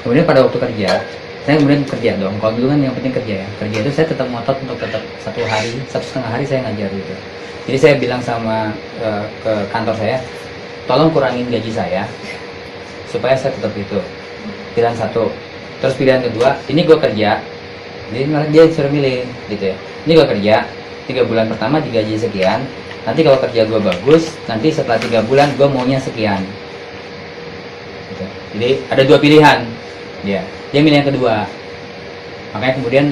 kemudian pada waktu kerja, saya kemudian kerja dong. Kalau dulu kan yang penting kerja ya. Kerja itu saya tetap ngotot untuk tetap 1,5 hari saya ngajar gitu. Jadi saya bilang sama ke kantor saya, tolong kurangin gaji saya supaya saya tetap itu. Pilihan satu. Terus pilihan kedua, ini gue kerja. Jadi dia suruh milih gitu ya. Ini gue kerja 3 bulan pertama digaji sekian. Nanti kalau kerja gue bagus, nanti setelah 3 bulan gue maunya sekian. Gitu. Jadi ada 2 pilihan. Dia milih yang kedua. Makanya kemudian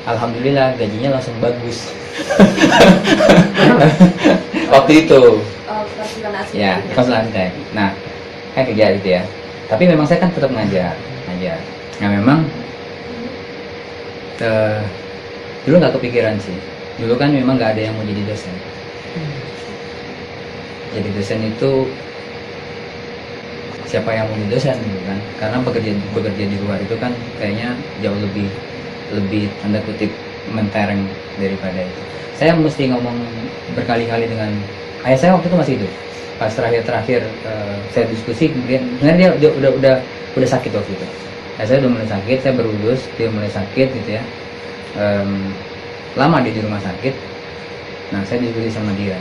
alhamdulillah gajinya langsung bagus. Waktu itu. Ya, konsultan arsitek. Nah, kan kerja gitu ya. Tapi memang saya kan tetap ngajar. Nah memang dulu nggak kepikiran sih. Dulu kan memang nggak ada yang mau jadi dosen. Jadi dosen itu siapa yang mau jadi dosen gitu kan? Karena bekerja di luar itu kan kayaknya jauh lebih tanda kutip mentereng daripada itu. Saya mesti ngomong berkali-kali dengan ayah saya waktu itu masih hidup. Pas terakhir saya diskusi, kemudian sebenarnya dia udah sakit waktu itu. Nah, saya udah mulai sakit, saya baru lulus, dia mulai sakit gitu ya. Lama dia di rumah sakit. Nah saya diskusi sama dia,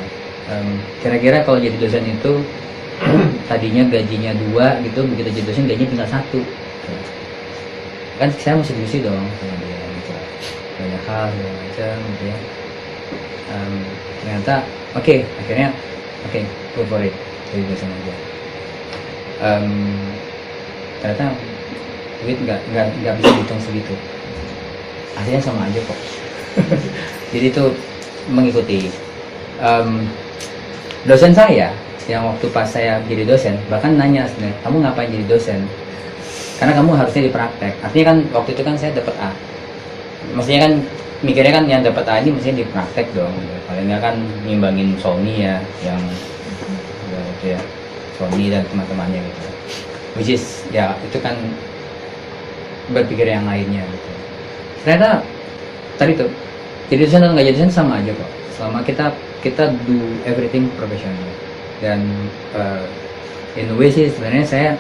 kira-kira kalau jadi dosen itu tadinya gajinya 2 gitu, begitu jadi dosen gajinya tinggal 1 gitu. Kan saya mesti diskusi dong sama dia gitu, banyak hal segala macam gitu ya. Ternyata akhirnya go for it, jadi dosen aja. Ternyata duit nggak bisa dihitung segitu, akhirnya sama aja kok. Jadi itu mengikuti dosen saya yang waktu pas saya jadi dosen bahkan nanya sebenarnya, kamu ngapain jadi dosen, karena kamu harusnya di praktek. Artinya kan waktu itu kan saya dapat A, maksudnya kan mikirnya kan yang dapat A ini mestinya di praktek dong, paling nggak kan ngimbangin Sony ya, yang gitu ya, Sony dan teman-temannya gitu, which is ya itu kan berpikir yang lainnya gitu. Ternyata tadi tuh jadi dosen atau nggak jadi dosen sama aja kok, selama kita do everything professional. Dan in a way sih sebenarnya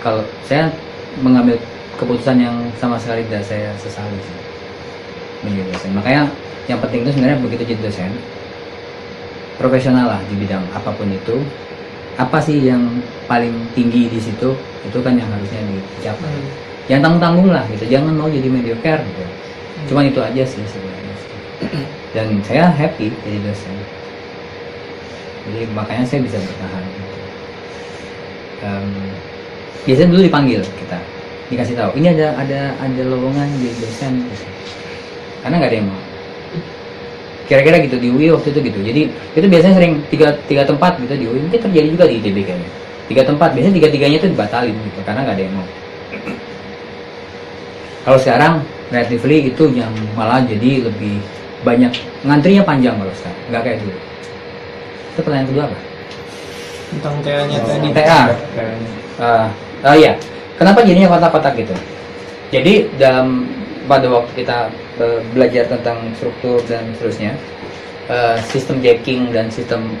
kalau saya mengambil keputusan yang sama sekali tidak saya sesali sih menjadi dosen. Makanya yang penting itu sebenarnya begitu jadi dosen profesional lah di bidang apapun itu. Apa sih yang paling tinggi di situ, itu kan yang harusnya dicapai. Yang tanggung-tanggung lah gitu, jangan mau jadi mediocre gitu. Cuman itu aja sih sebenarnya. Dan saya happy jadi dosen. Jadi makanya saya bisa bertahan gitu. Biasanya dulu dipanggil kita, dikasih tahu ini ada lowongan jadi dosen gitu. Karena nggak ada yang mau. Kira-kira gitu di UI waktu itu gitu. Jadi itu biasanya sering tiga tempat gitu di UI. Mungkin terjadi juga di ITB kayaknya. 3 tempat, biasanya 3-3-nya itu dibatalin gitu karena nggak ada yang mau. Kalau sekarang relatively itu yang malah jadi lebih banyak, ngantrinya panjang kalau sekarang, nggak kayak dulu. Itu pertanyaan kedua apa? Tentang TA-nya tadi. TA. Iya. Kenapa jadinya kotak-kotak gitu? Jadi pada waktu kita belajar tentang struktur dan seterusnya, sistem jacking dan sistem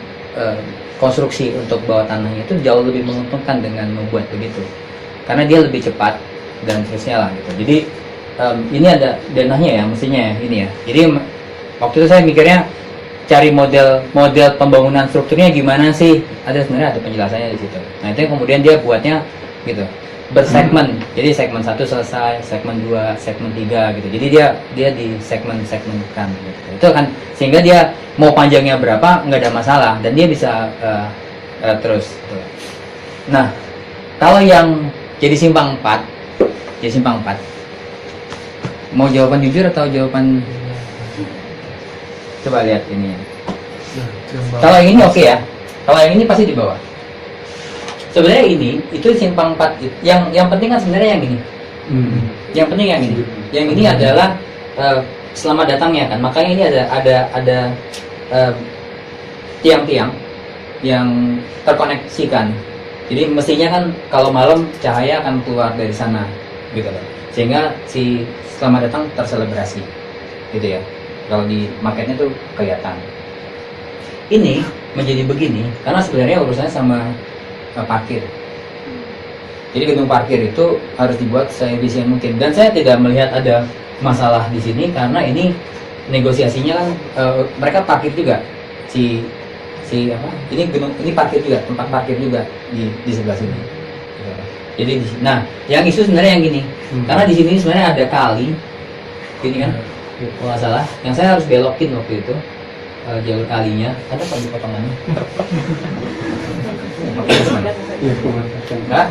konstruksi untuk bawah tanahnya itu jauh lebih menguntungkan dengan membuat begitu, karena dia lebih cepat dan seterusnya lah gitu. Jadi ini ada denahnya ya mestinya ya, ini ya. Jadi waktu itu saya mikirnya cari model pembangunan strukturnya gimana sih, sebenarnya ada penjelasannya di situ. Nah itu yang kemudian dia buatnya gitu bersegmen, jadi segmen 1 selesai, segmen 2, segmen 3 gitu. Jadi dia di segmen-segmenkan gitu. Itu kan sehingga dia mau panjangnya berapa nggak ada masalah dan dia bisa terus gitu. Nah kalau yang jadi simpang 4 mau jawaban jujur atau jawaban, coba lihat ini ya. Kalau yang ini oke ya, kalau yang ini pasti di bawah. Sebenarnya itu simpang 4. Yang penting kan sebenarnya yang ini. Yang penting yang ini. Yang ini adalah selamat datangnya kan. Makanya ini ada tiang-tiang yang terkoneksikan. Jadi mestinya kan kalau malam cahaya akan keluar dari sana gitu loh. Sehingga si selamat datang terselebrasi. Gitu ya. Kalau di marketnya tuh kelihatan. Ini menjadi begini karena sebenarnya urusannya sama parkir. Jadi gedung parkir itu harus dibuat seefisien mungkin. Dan saya tidak melihat ada masalah di sini karena ini negosiasinya kan mereka parkir juga ini gedung ini parkir juga, tempat parkir juga di sebelah sini. Jadi nah yang isu sebenarnya yang gini karena di sini sebenarnya ada kali gini kan kalau nggak salah yang saya harus belokin waktu itu jalur kalinya ada apa di potongannya. Enggak?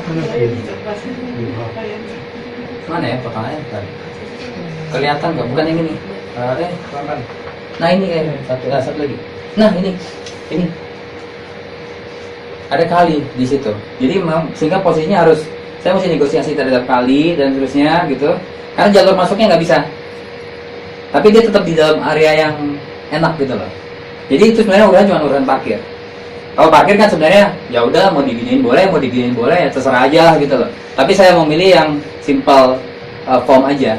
Mana ya potongannya? Kelihatan nggak? Bukan yang ini. Nah ini satu lagi. Nah ini ada kali di situ. Jadi sehingga posisinya harus saya mesti negosiasi terhadap kali dan seterusnya gitu. Karena jalur masuknya nggak bisa. Tapi dia tetap di dalam area yang enak gitu loh. Jadi itu sebenarnya cuma urusan parkir. Kalau parkir kan sebenarnya ya udah mau diginiin boleh ya terserah aja gitu loh. Tapi saya memilih yang simple form aja.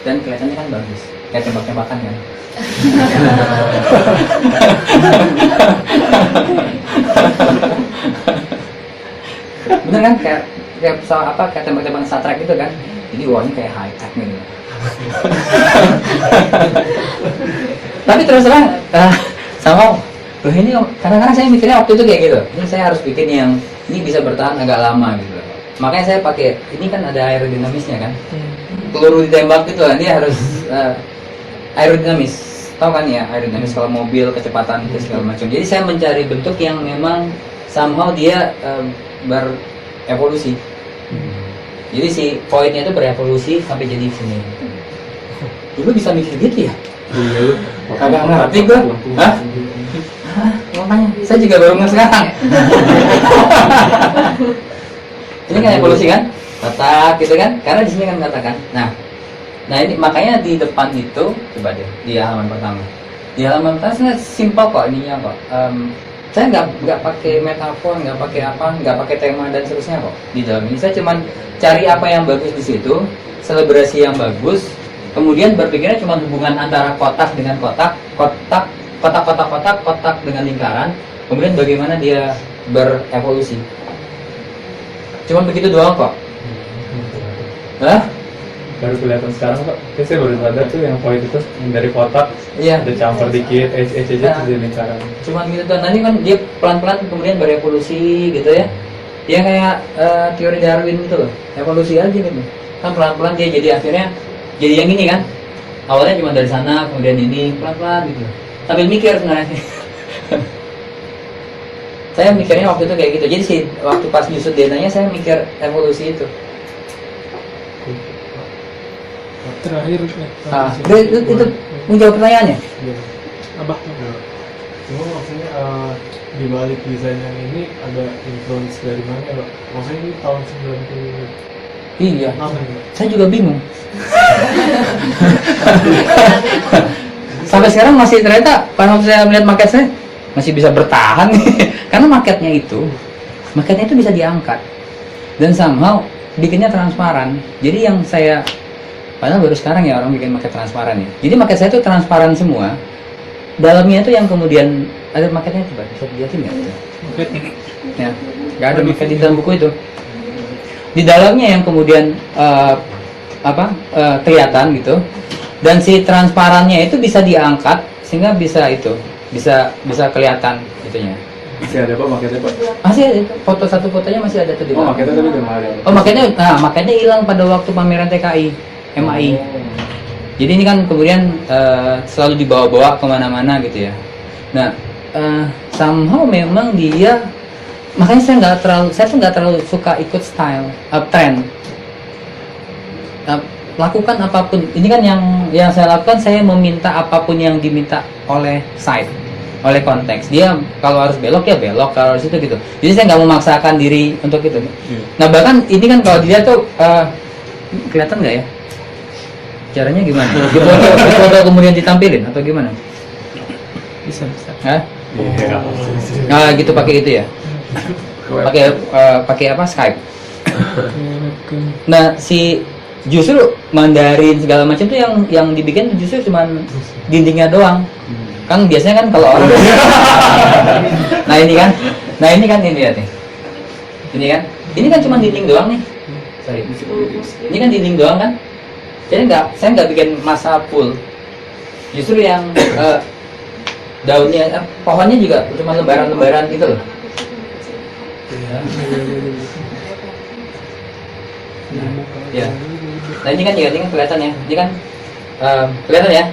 Dan kelihatannya kan bagus. Kayak tembak-tembakan kan. Bener kan kayak pesawat kayak tembak-tembakan Star Trek gitu kan. Jadi wah ini kayak high tech gitu. Tapi terus terang sama loh ini kadang-kadang saya mikirnya waktu itu kayak gitu, ini saya harus bikin yang ini bisa bertahan agak lama gitu. Makanya saya pakai ini kan ada aerodinamisnya kan, peluru ditembak gitu kan dia harus aerodinamis, tahu kan ya aerodinamis kalau mobil kecepatan itu segala macam. Jadi saya mencari bentuk yang memang somehow dia berevolusi. Jadi si poinnya itu berevolusi sampai jadi sini. Dulu bisa mikir gitu ya? Kagak ngerti gue. Hah? Makanya saya juga baru ngerti sekarang. Ini kan evolusi kan? Kotak gitu kan? Karena di sini kan katakan. Nah ini makanya di depan itu coba deh di halaman pertama. Di halaman pertama simpel kok ininya kok. Saya nggak pakai metafor, nggak pakai apa, nggak pakai tema dan seterusnya kok di dalam ini. Saya cuman cari apa yang bagus di situ, selebrasi yang bagus. Kemudian berpikirnya cuma hubungan antara kotak dengan kotak, kotak dengan lingkaran. Kemudian bagaimana dia berevolusi. Cuma begitu doang kok. Hah? Baru kelihatan sekarang kok. Saya baru sadar tuh yang poin itu yang dari kotak. Iya. Ada campur dikit, aja Nah. jadi lingkaran. Cuma gitu doang. Nanti kan dia pelan-pelan kemudian berevolusi gitu ya. Dia kayak teori Darwin gitu loh. Evolusi aja gitu. Kan pelan-pelan dia jadi akhirnya jadi yang ini kan. Awalnya cuma dari sana, kemudian ini pelan-pelan gitu. Sambil mikir sebenarnya. Saya mikirnya waktu itu kayak gitu. Jadi sih waktu pas nyusut DNA-nya saya mikir evolusi itu. Terakhir Itu menjawab pertanyaannya. Iya. Abah. Cuma maksudnya di balik desain yang ini ada influence dari mana ya, Pak? Maksudnya ini tahun 90 Iya. apa ya? Saya juga bingung. Sampai sekarang masih ternyata pada waktu saya melihat market saya masih bisa bertahan karena marketnya itu bisa diangkat dan somehow bikinnya transparan. Jadi yang saya padahal baru sekarang ya orang bikin market transparan ya. Jadi market saya itu transparan semua. Dalamnya itu yang kemudian ada marketnya coba bisa dilihatin nggak? Ya, nggak ada market di dalam buku itu. Di dalamnya yang kemudian kelihatan gitu. Dan si transparannya itu bisa diangkat sehingga bisa kelihatan itunya. Masih ada Pak makanya Pak? Masih ada itu. Satu fotonya masih ada tuh di Oh bawah. makanya tapi udah nggak ada. Oh makanya hilang pada waktu pameran TKI MAI. Jadi ini kan kemudian selalu dibawa-bawa kemana-mana gitu ya. Nah somehow memang dia makanya saya tuh nggak terlalu suka ikut style trend. Lakukan apapun. Ini kan yang saya lakukan, saya meminta apapun yang diminta oleh site, oleh konteks. Dia kalau harus belok ya belok, kalau harus itu gitu. Jadi saya nggak memaksakan diri untuk itu. Nah bahkan ini kan kalau dilihat tuh kelihatan nggak ya? Caranya gimana? Di foto kemudian ditampilin atau gimana? Bisa. Hah? Iya. Nah gitu pakai itu ya? Pakai apa? Skype. Nah justru Mandarin segala macam tuh yang dibikin justru cuman dindingnya doang. Kan biasanya kan kalau orang nah ini kan ini lihat nih. Ini kan cuma dinding doang nih. Sorry. Ini kan dinding doang kan? Jadi saya nggak bikin masa full. Justru yang daunnya, pohonnya juga cuma lembaran-lembaran gitu loh. Ya. Nah ini kan kelihatan ya. Ini kan kelihatan ya.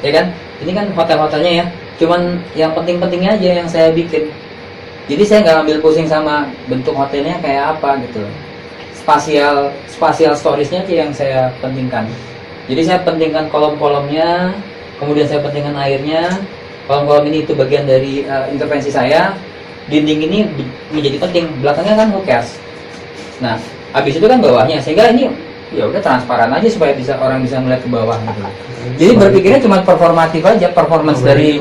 Ya kan? Ini kan hotel-hotelnya ya. Cuman yang penting-pentingnya aja yang saya bikin. Jadi saya nggak ambil pusing sama bentuk hotelnya kayak apa gitu. Spatial storiesnya aja yang saya pentingkan. Jadi saya pentingkan kolom-kolomnya, kemudian saya pentingkan airnya. Kolom-kolom ini itu bagian dari intervensi saya. Dinding ini menjadi penting. Belakangnya kan who cares. Nah, habis itu kan bawahnya, sehingga ini ya udah transparan aja supaya orang bisa melihat ke bawah gitu. Jadi berpikirnya cuma performatif aja, performance dari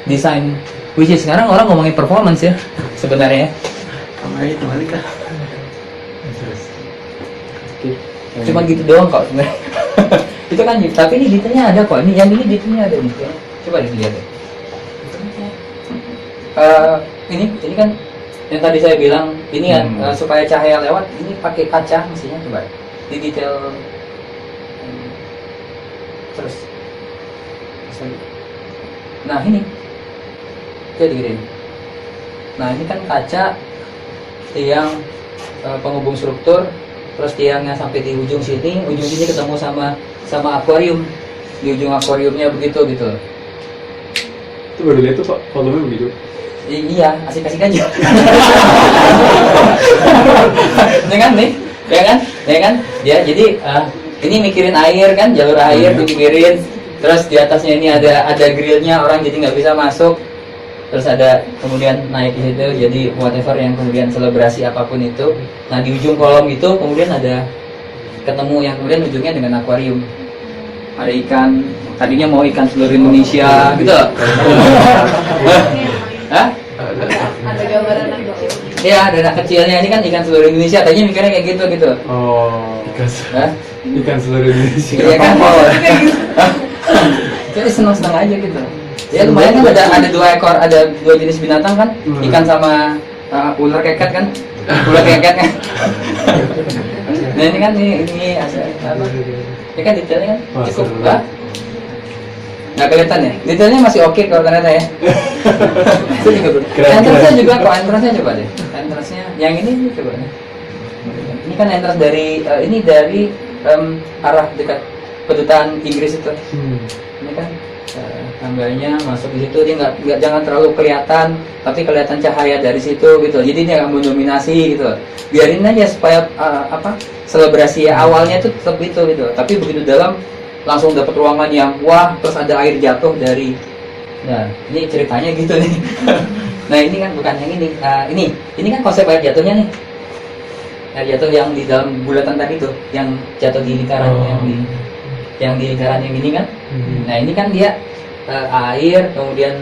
desain. Which is sekarang orang ngomongin performance ya sebenarnya. Cuma gitu doang kok sebenarnya. Itu kan, tapi ini detailnya ada kok. Ini yang ini detailnya ada nih. Coba dilihat deh. Ini kan yang tadi saya bilang ini kan supaya cahaya lewat ini pakai kaca mestinya, coba di detail Terus nah ini kayak gini. Nah ini kan kaca tiang penghubung struktur, terus tiangnya sampai di ujung sini ketemu sama akuarium, di ujung akuariumnya begitu gitu. Itu baru lihat tuh Pak, volumenya begitu. Iya, asik-asik aja. Ya kan? Dia jadi ini mikirin air kan, jalur air dipikirin. Terus di atasnya ini ada grillnya, orang jadi nggak bisa masuk. Terus ada kemudian naik di situ, jadi whatever yang kemudian selebrasi apapun itu. Nah di ujung kolom itu kemudian ada ketemu yang kemudian ujungnya dengan akuarium. Ada ikan, tadinya mau ikan seluruh Indonesia gitu. Hah? Ada gambar anak kecil. Iya, ada anak kecilnya, ini kan ikan seluruh Indonesia. Tadinya mikirnya kayak gitu. Oh, Hah? ikan seluruh Indonesia. Iya kan? Jadi senang-senang aja gitu. Ya lumayan kan ada 2 ekor, ada 2 jenis binatang kan, ikan sama ular keket kan. Nah ini kan ini apa? Ini kan detailnya kan cukup, nggak kelihatan ya? Detailnya masih oke kalau ternyata ya. Itu juga bro. Entrance-nya juga kok, entrance-nya coba deh. Entrance-nya yang ini coba deh. Ini kan entrance dari arah dekat kedutaan Inggris itu. Ini kan tangganya masuk di situ, dia nggak jangan terlalu kelihatan, tapi kelihatan cahaya dari situ gitu. Jadi dia nggak mendominasi gitu. Biarin aja supaya selebrasi awalnya itu tetap gitu. Tapi begitu dalam langsung dapat ruangan yang wah, terus ada air jatuh dari. Nah ini ceritanya gitu nih. Nah ini kan bukan yang ini kan konsep air jatuhnya nih. Air jatuh yang di dalam bulatan tadi tuh, yang jatuh di lingkaran yang di lingkaran yang ini kan. Nah ini kan dia air, kemudian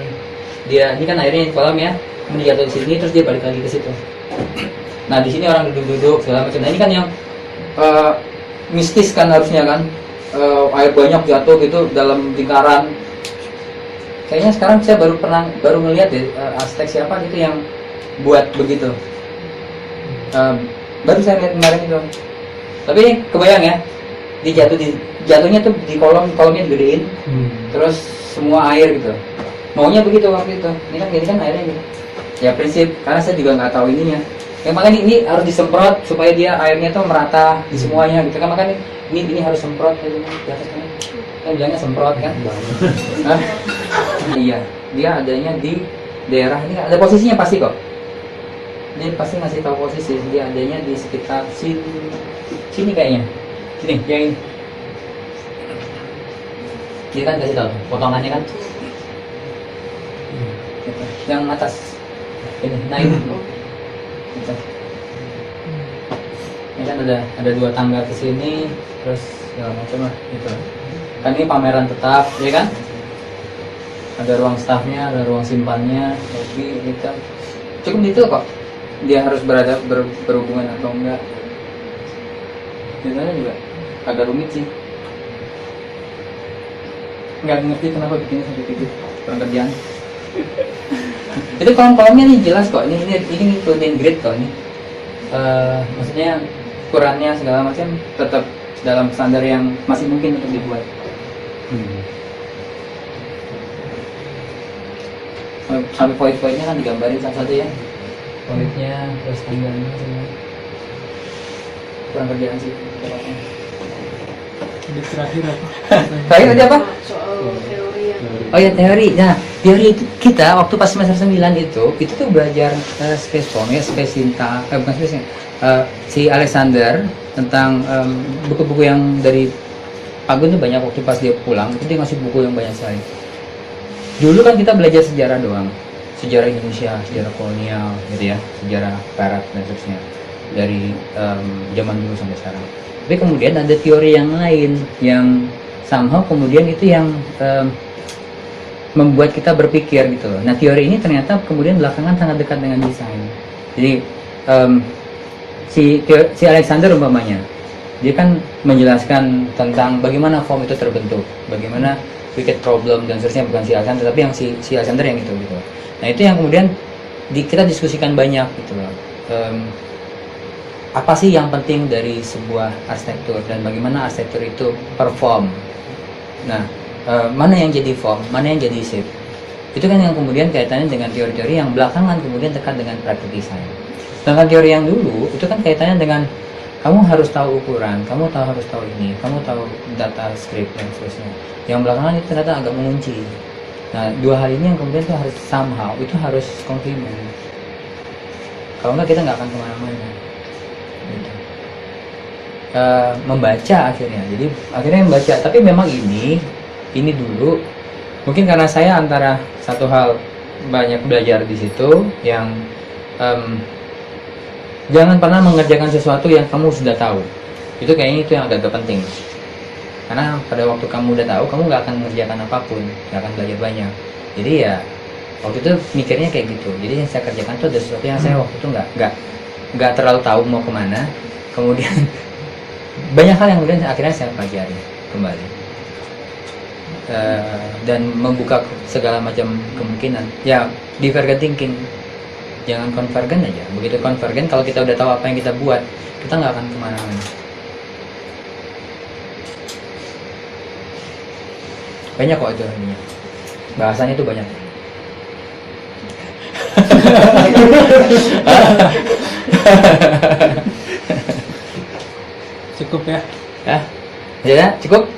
dia ini kan airnya di kolam ya, kemudian jatuh di sini terus dia balik lagi ke situ. Nah di sini orang duduk segala macam. Nah ini kan yang mistis kan harusnya kan, air banyak jatuh gitu dalam lingkaran. Kayaknya sekarang saya baru melihat deh arsitek siapa gitu yang buat begitu. Baru saya lihat kemarin itu. Tapi kebayang ya, jatuhnya tuh di kolomnya digedein, terus semua air gitu. Maunya begitu waktu itu. Ini kan airnya gitu. Ya prinsip, karena saya juga nggak tahu ininya. Ya makanya ini harus disemprot supaya dia airnya tuh merata di semuanya gitu kan. Makanya ini harus semprot gitu kan. Di atas kan. Kan bilangnya semprot kan. Iya, dia adanya di daerah ini kan ada posisinya pasti kok. Dia pasti ngasih tahu posisi, dia adanya di sekitar sini kayaknya. Sini, yang ini. Dia kan kasih tahu potongannya kan. Gitu. Yang atas. Ini, nah ini. Gitu. Ini kan ada 2 tangga ke sini, terus segala macam lah gitu. Kan ini pameran tetap, ya kan? Ada ruang staffnya, ada ruang simpannya, lobby, gitu. Cukup detail kok. Dia harus berhubungan atau enggak. Detailnya juga agak rumit sih. Nggak ngerti kenapa bikinnya sampai gitu, kurang kerjaan. Itu kolom-kolomnya nih jelas kok. Ini ngikutin grid kok ini. Maksudnya ukurannya segala macam tetap dalam standar yang masih mungkin untuk dibuat. Sampai poin-poinnya kan digambarin satu-satu ya. Poinnya terus tanggalnya semua. Kurang kerjaan sih. Jadi terakhir apa? Terakhir tadi apa? Soal teori yang Oh ya teori. Nah teori itu kita waktu pas semester 9 itu tuh belajar space form ya, space cinta, bukan space si Alexander tentang buku-buku yang dari Agun tuh banyak. Waktu pas dia pulang itu dia ngasih buku yang banyak sekali. Dulu kan kita belajar sejarah doang, sejarah Indonesia, sejarah kolonial gitu ya, sejarah barat dan seterusnya dari zaman dulu sampai sekarang. Tapi kemudian ada teori yang lain yang somehow kemudian itu yang membuat kita berpikir gitu. Nah teori ini ternyata kemudian belakangan sangat dekat dengan desain. Jadi si Alexander umpamanya, dia kan menjelaskan tentang bagaimana form itu terbentuk, bagaimana wicked problem dan seterusnya, bukan si Alexander tapi yang si Alexander yang itu gitu. Nah itu yang kemudian kita diskusikan banyak gitu loh. apa sih yang penting dari sebuah arsitektur dan bagaimana arsitektur itu perform. Nah, mana yang jadi form, mana yang jadi shape. Itu kan yang kemudian kaitannya dengan teori-teori yang belakangan kemudian dekat dengan praktik desain. Sedangkan teori yang dulu itu kan kaitannya dengan kamu harus tahu ukuran, kamu harus tahu ini, kamu tahu data script dan seterusnya. Yang belakangan itu ternyata agak mengunci. Nah, dua hal ini yang kemudian itu harus somehow, itu harus komplement. Kalau enggak kita nggak akan kemana-mana. Gitu. Membaca akhirnya, jadi akhirnya membaca. Tapi memang ini dulu, mungkin karena saya antara satu hal banyak belajar di situ yang jangan pernah mengerjakan sesuatu yang kamu sudah tahu. Itu kayaknya itu yang agak penting. Karena pada waktu kamu udah tahu, kamu nggak akan mengerjakan apapun, nggak akan belajar banyak. Jadi ya waktu itu mikirnya kayak gitu. Jadi yang saya kerjakan itu ada sesuatu yang saya waktu itu nggak terlalu tahu mau kemana. Kemudian banyak hal yang kemudian akhirnya saya pelajari kembali dan membuka segala macam kemungkinan. Ya divergent thinking, jangan konvergen aja. Begitu konvergen, kalau kita udah tahu apa yang kita buat, kita nggak akan kemana-mana. Banyak kok itu ininya. Bahasanya itu banyak. Cukup ya. Ya, cukup?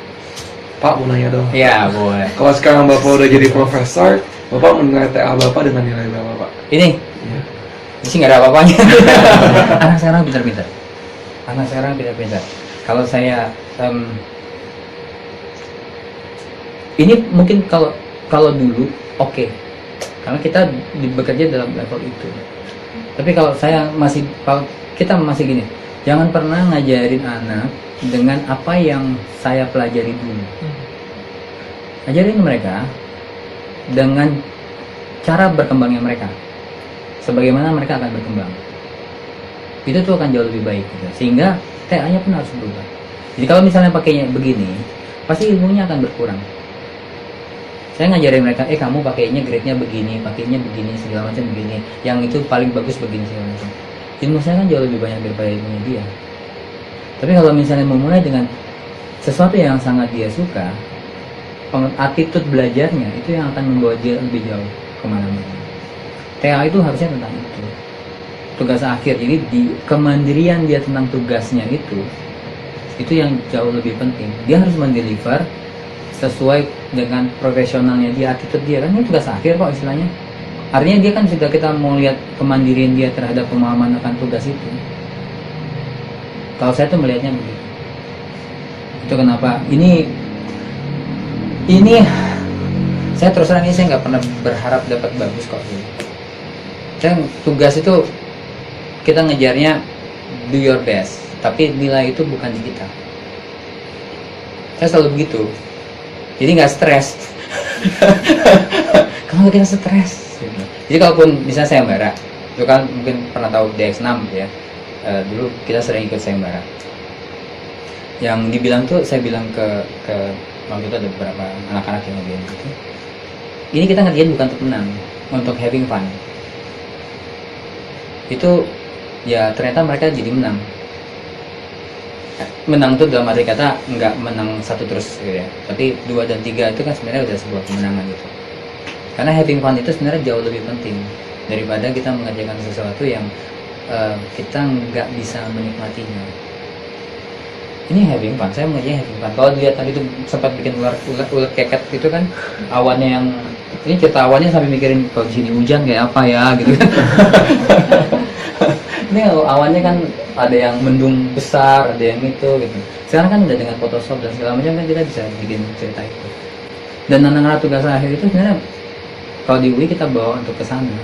Pak mau nanya dong. Ya, boleh. Kalau sekarang Bapak udah jadi profesor, Bapak menilai TA Bapak dengan nilai berapa, Pak? Ini Iya. sih nggak ada apa-apanya. Anak sekarang pintar-pintar. Anak sekarang pintar-pintar. Kalau saya ini mungkin kalau dulu oke. Karena kita bekerja dalam level itu. Tapi kalau kita masih gini, jangan pernah ngajarin anak dengan apa yang saya pelajari dulu. Ajarin mereka dengan cara berkembangnya mereka, sebagaimana mereka akan berkembang. Itu tuh akan jauh lebih baik gitu. Sehingga TA-nya pun harus berubah. Jadi kalau misalnya pakainya begini, pasti ilmunya akan berkurang. Saya ngajarin mereka, kamu pakainya grade-nya begini, segala macam begini, yang itu paling bagus begini segala macam. Ilmu saya kan jauh lebih banyak daripada ilmunya dia. Tapi kalau misalnya memulai dengan sesuatu yang sangat dia suka, attitude belajarnya itu yang akan membawa dia lebih jauh kemana-mana. TA itu harusnya tentang itu, tugas akhir. Jadi di kemandirian dia tentang tugasnya itu yang jauh lebih penting. Dia harus mendeliver sesuai dengan profesionalnya dia, attitude dia, kan ini tugas akhir kok istilahnya. Artinya dia kan sudah, kita mau lihat kemandirian dia terhadap pemahaman akan tugas itu. Kalau saya tuh melihatnya begitu. Itu kenapa ini saya terus terang, ini saya nggak pernah berharap dapat bagus kok. Saya tugas itu kita ngejarnya do your best, tapi nilai itu bukan di kita. Saya selalu begitu. Jadi nggak stres. Kalau kita stres, jadi kalaupun misalnya sayembara, itu kan mungkin pernah tahu DX6 ya. Dulu kita sering ikut sayembara. Yang dibilang tuh, saya bilang ke waktu itu ada beberapa anak-anak yang ngerjain gitu. Ini kita ngerjain bukan untuk menang, untuk having fun. Itu ya ternyata mereka jadi menang. Menang tuh dalam arti kata nggak menang satu terus gitu ya, tapi 2 dan 3 itu kan sebenarnya udah sebuah kemenangan gitu. Karena having fun itu sebenarnya jauh lebih penting daripada kita mengerjakan sesuatu yang kita nggak bisa menikmatinya. Ini having fun, saya mengerjakan having fun. Kalau dilihat tadi itu sempat bikin ular keket itu kan, awannya yang ini cerita awannya sampai mikirin kalau di sini hujan kayak apa ya gitu kan. Ini kalau awannya kan ada yang mendung besar, ada yang itu gitu. Sekarang kan udah dengan Photoshop dan segala macam kan kita bisa bikin cerita itu. Dan anak-anak tugas akhir itu sebenarnya kalau di UI kita bawa untuk ke sana.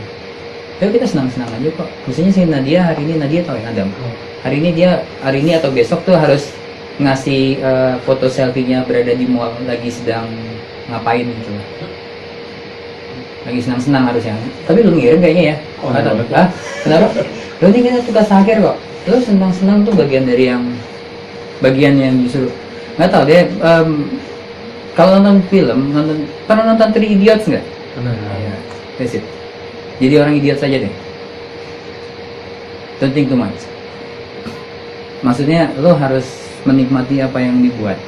Tapi kita senang-senang aja kok. Misalnya si Nadia hari ini, Nadia tahu ya Adam. Hari ini atau besok tuh harus ngasih foto selfie-nya berada di mall lagi sedang ngapain gitu. Lagi senang-senang harusnya. Tapi lu ngirim kayaknya ya. Kenapa? Lo ini kita tugas akhir kok. Lo senang-senang tuh bagian yang justru nggak tahu deh. Kalau nonton film, pernah nonton Three Idiots nggak? Pernah. Ya, that's it. Jadi orang idiot saja deh. Don't think too much. Maksudnya lo harus menikmati apa yang dibuat,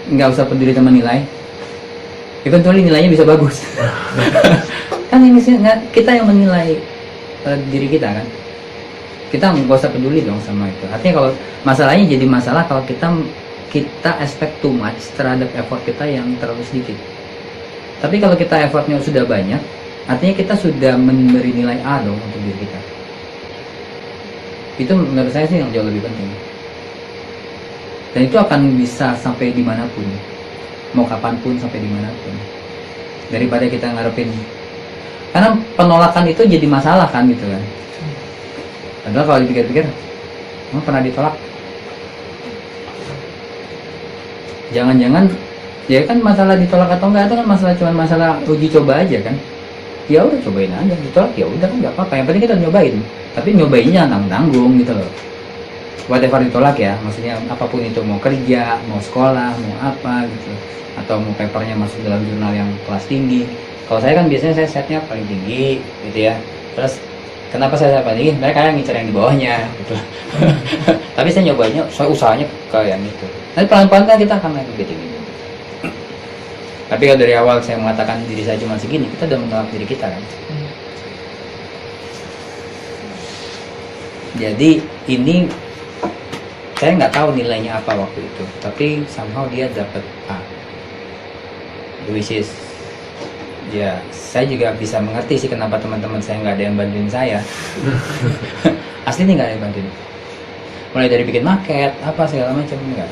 nggak usah peduli sama nilai. Eventually nilainya bisa bagus. Kan ini sih kita yang menilai diri kita kan. Kita nggak usah peduli dong sama itu. Artinya kalau masalahnya jadi masalah kalau kita expect too much terhadap effort kita yang terlalu sedikit. Tapi kalau kita effortnya sudah banyak, artinya kita sudah memberi nilai A dong untuk diri kita. Itu menurut saya sih yang jauh lebih penting. Dan itu akan bisa sampai dimanapun, mau kapanpun sampai dimanapun. Daripada kita ngarepin, karena penolakan itu jadi masalah kan gitu kan. Padahal kalau dipikir-pikir, emang pernah ditolak? Jangan-jangan, ya kan masalah ditolak atau enggak itu kan cuma masalah uji coba aja kan. Ya udah cobain aja, ditolak ya udah kan nggak apa-apa. Yang penting kita nyobain. Tapi nyobainnya tanggung-tanggung gitu loh. Whatever ditolak ya, maksudnya apapun itu, mau kerja, mau sekolah, mau apa gitu, atau mau papernya masuk dalam jurnal yang kelas tinggi. Kalau saya kan biasanya saya setnya paling tinggi gitu ya. Terus kenapa saya paling tinggi? Mereka yang ngincer yang di bawahnya gitu. Tapi saya nyobanya, saya usahanya ke yang itu. Nanti pelan-pelan kan kita akan naik lebih tinggi. Tapi kalau dari awal saya mengatakan diri saya cuma segini, kita udah menolak diri kita kan. Jadi ini saya nggak tahu nilainya apa waktu itu, tapi somehow dia dapat A, which is ya saya juga bisa mengerti sih kenapa teman-teman saya nggak ada yang bantuin saya. Asli nih nggak ada yang bantuin, mulai dari bikin maket apa segala macam enggak.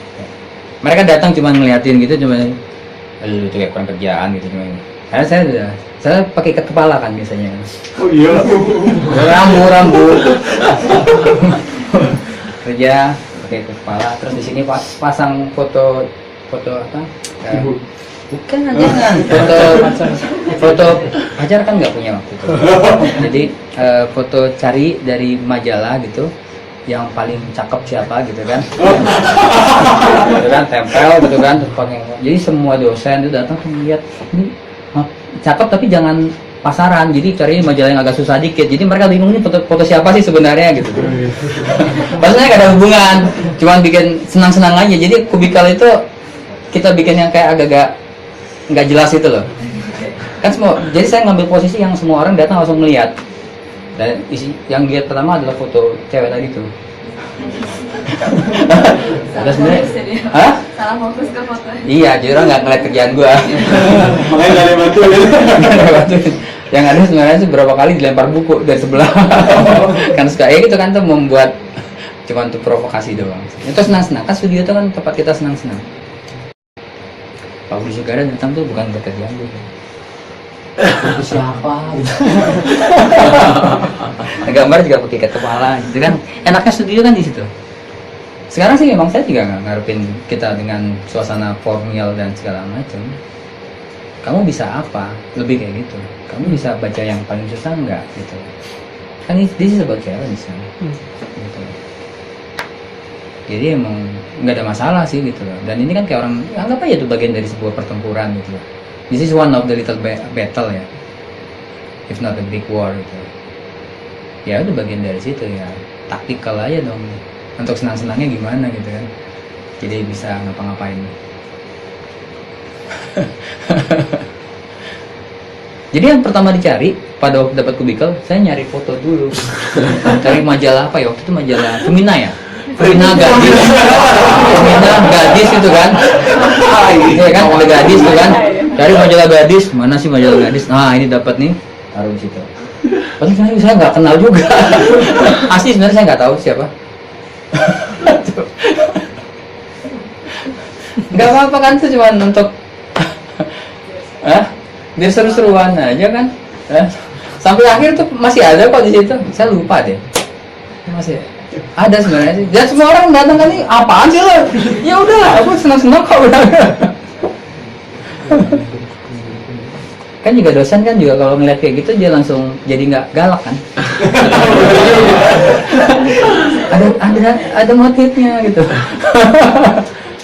Mereka datang cuma ngeliatin gitu, cuma lu tuh kayak kurang kerjaan gitu cuma. Karena saya pakai ikat kepala kan biasanya kan. Oh iya. Rambu kerja pakai ikat kepala, terus di sini pasang foto apa? Ibu. Bukan, jangan foto pacar kan nggak punya waktu itu. Jadi foto cari dari majalah gitu, yang paling cakep siapa gitu kan. Gitu kan, tempel gitu kan, terus pakai. Jadi semua dosen itu datang lihat ini cakep tapi jangan pasaran, jadi cari majalah yang agak susah dikit. Jadi mereka bingung ini foto siapa sih sebenarnya gitu. Maksudnya gak ada hubungan, cuman bikin senang-senang aja. Jadi kubikal itu kita bikin yang kayak agak-agak nggak jelas itu loh. Kan semua. Jadi saya ngambil posisi yang semua orang datang langsung melihat. Dan yang lihat pertama adalah foto cewek tadi tuh. Terus sebenarnya, hah? Salah fokus ke foto. Iya, jadi orang nggak ngeliat kerjaan gua. Makanya nggak ada yang bantuin. Nggak ada yang bantuin. Yang ada sebenarnya sih berapa kali dilempar buku dari sebelah. Kan suka ya gitu kan, tuh membuat cuma untuk provokasi doang. Itu senang-senang. Kan studio itu kan tempat kita senang-senang. Pak Budi Sugara datang tuh bukan buat kerjaan gua. Itu siapa? Gambar juga pakai ikat kepala, gitu kan. Enaknya studio kan di situ. Sekarang sih memang saya juga nggak ngarepin kita dengan suasana formal dan segala macam. Kamu bisa apa? Lebih kayak gitu. Kamu bisa baca yang paling susah nggak? Gitu. Kan this is about challenge kan. Gitu. Jadi emang nggak ada masalah sih gitu loh. Dan ini kan kayak orang anggap aja itu bagian dari sebuah pertempuran gitu loh. This is one of the little battle ya, if not a big war gitu. Ya udah bagian dari situ ya, taktikal aja dong. Untuk senang-senangnya gimana gitu kan. Jadi bisa ngapa-ngapain. Jadi yang pertama dicari pada waktu dapat kubikal, saya nyari foto dulu. Cari majalah apa ya? Waktu itu majalah Femina ya. Femina gadis. Femina gadis itu kan. Iya kan, ada gadis itu kan. Cari majalah gadis, mana sih majalah gadis? Nah ini dapat nih, taruh di situ. Padahal sebenarnya saya nggak kenal juga. Asli sebenarnya saya nggak tahu siapa. Nggak apa-apa kan, itu cuma untuk biar seru-seruan aja kan. Sampai akhir tuh masih ada kok di situ. Saya lupa deh. Masih ada sebenarnya sih. Dan semua orang datang kan, ini apaan sih lo? Ya udah, aku senang-senang kok udah. Kan juga dosen kan juga kalau ngeliat kayak gitu dia langsung jadi nggak galak kan. ada motifnya gitu.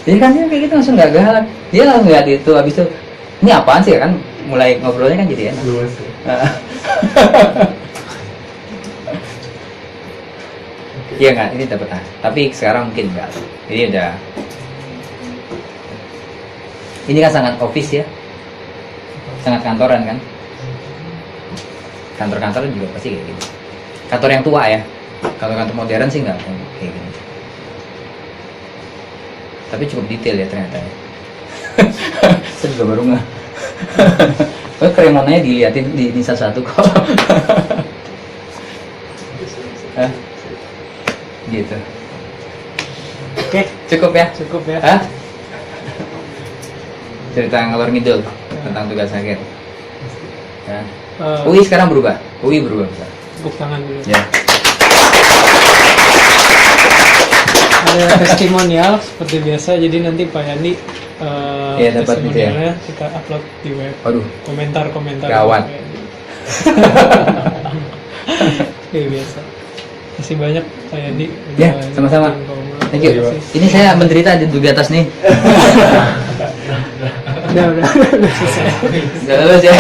Jadi kan dia kayak gitu langsung nggak galak, dia langsung lihat itu. Habis itu ini apaan sih kan, mulai ngobrolnya kan jadi enak. Luas ya. Oke. Iya nggak, ini dapat A. Tapi sekarang mungkin enggak. Ini udah. Ini kan sangat office ya, sangat kantoran kan. Kantor-kantor juga pasti kayak gitu. Kantor yang tua ya. Kalau kantor modern sih nggak kayak gini. Tapi cukup detail ya ternyata ya. Saya juga baru nggak. Oh, kremonanya diliatin di Nisa 1 kok. Hah? Gitu. Oke, Cukup ya? cukup ya. Hah? Cerita ngalor ngidul tentang tugas akhir. Ya. UI sekarang berubah. UI berubah. Tepuk tangan dulu. Ya. Ada testimonial seperti biasa, jadi nanti Pak Yandi Iya, dapat gitu ya. testimonialnya kita upload di web. Waduh, Komentar-komentar. Gawat. Pak Yandi. Oke, biasa. Terima kasih banyak Pak Yandi. Ya, Udah sama-sama. nyebutin Komar. thank you. Terima kasih. Ini saya menderita di atas nih. Udah selesai. Udah lulus ya.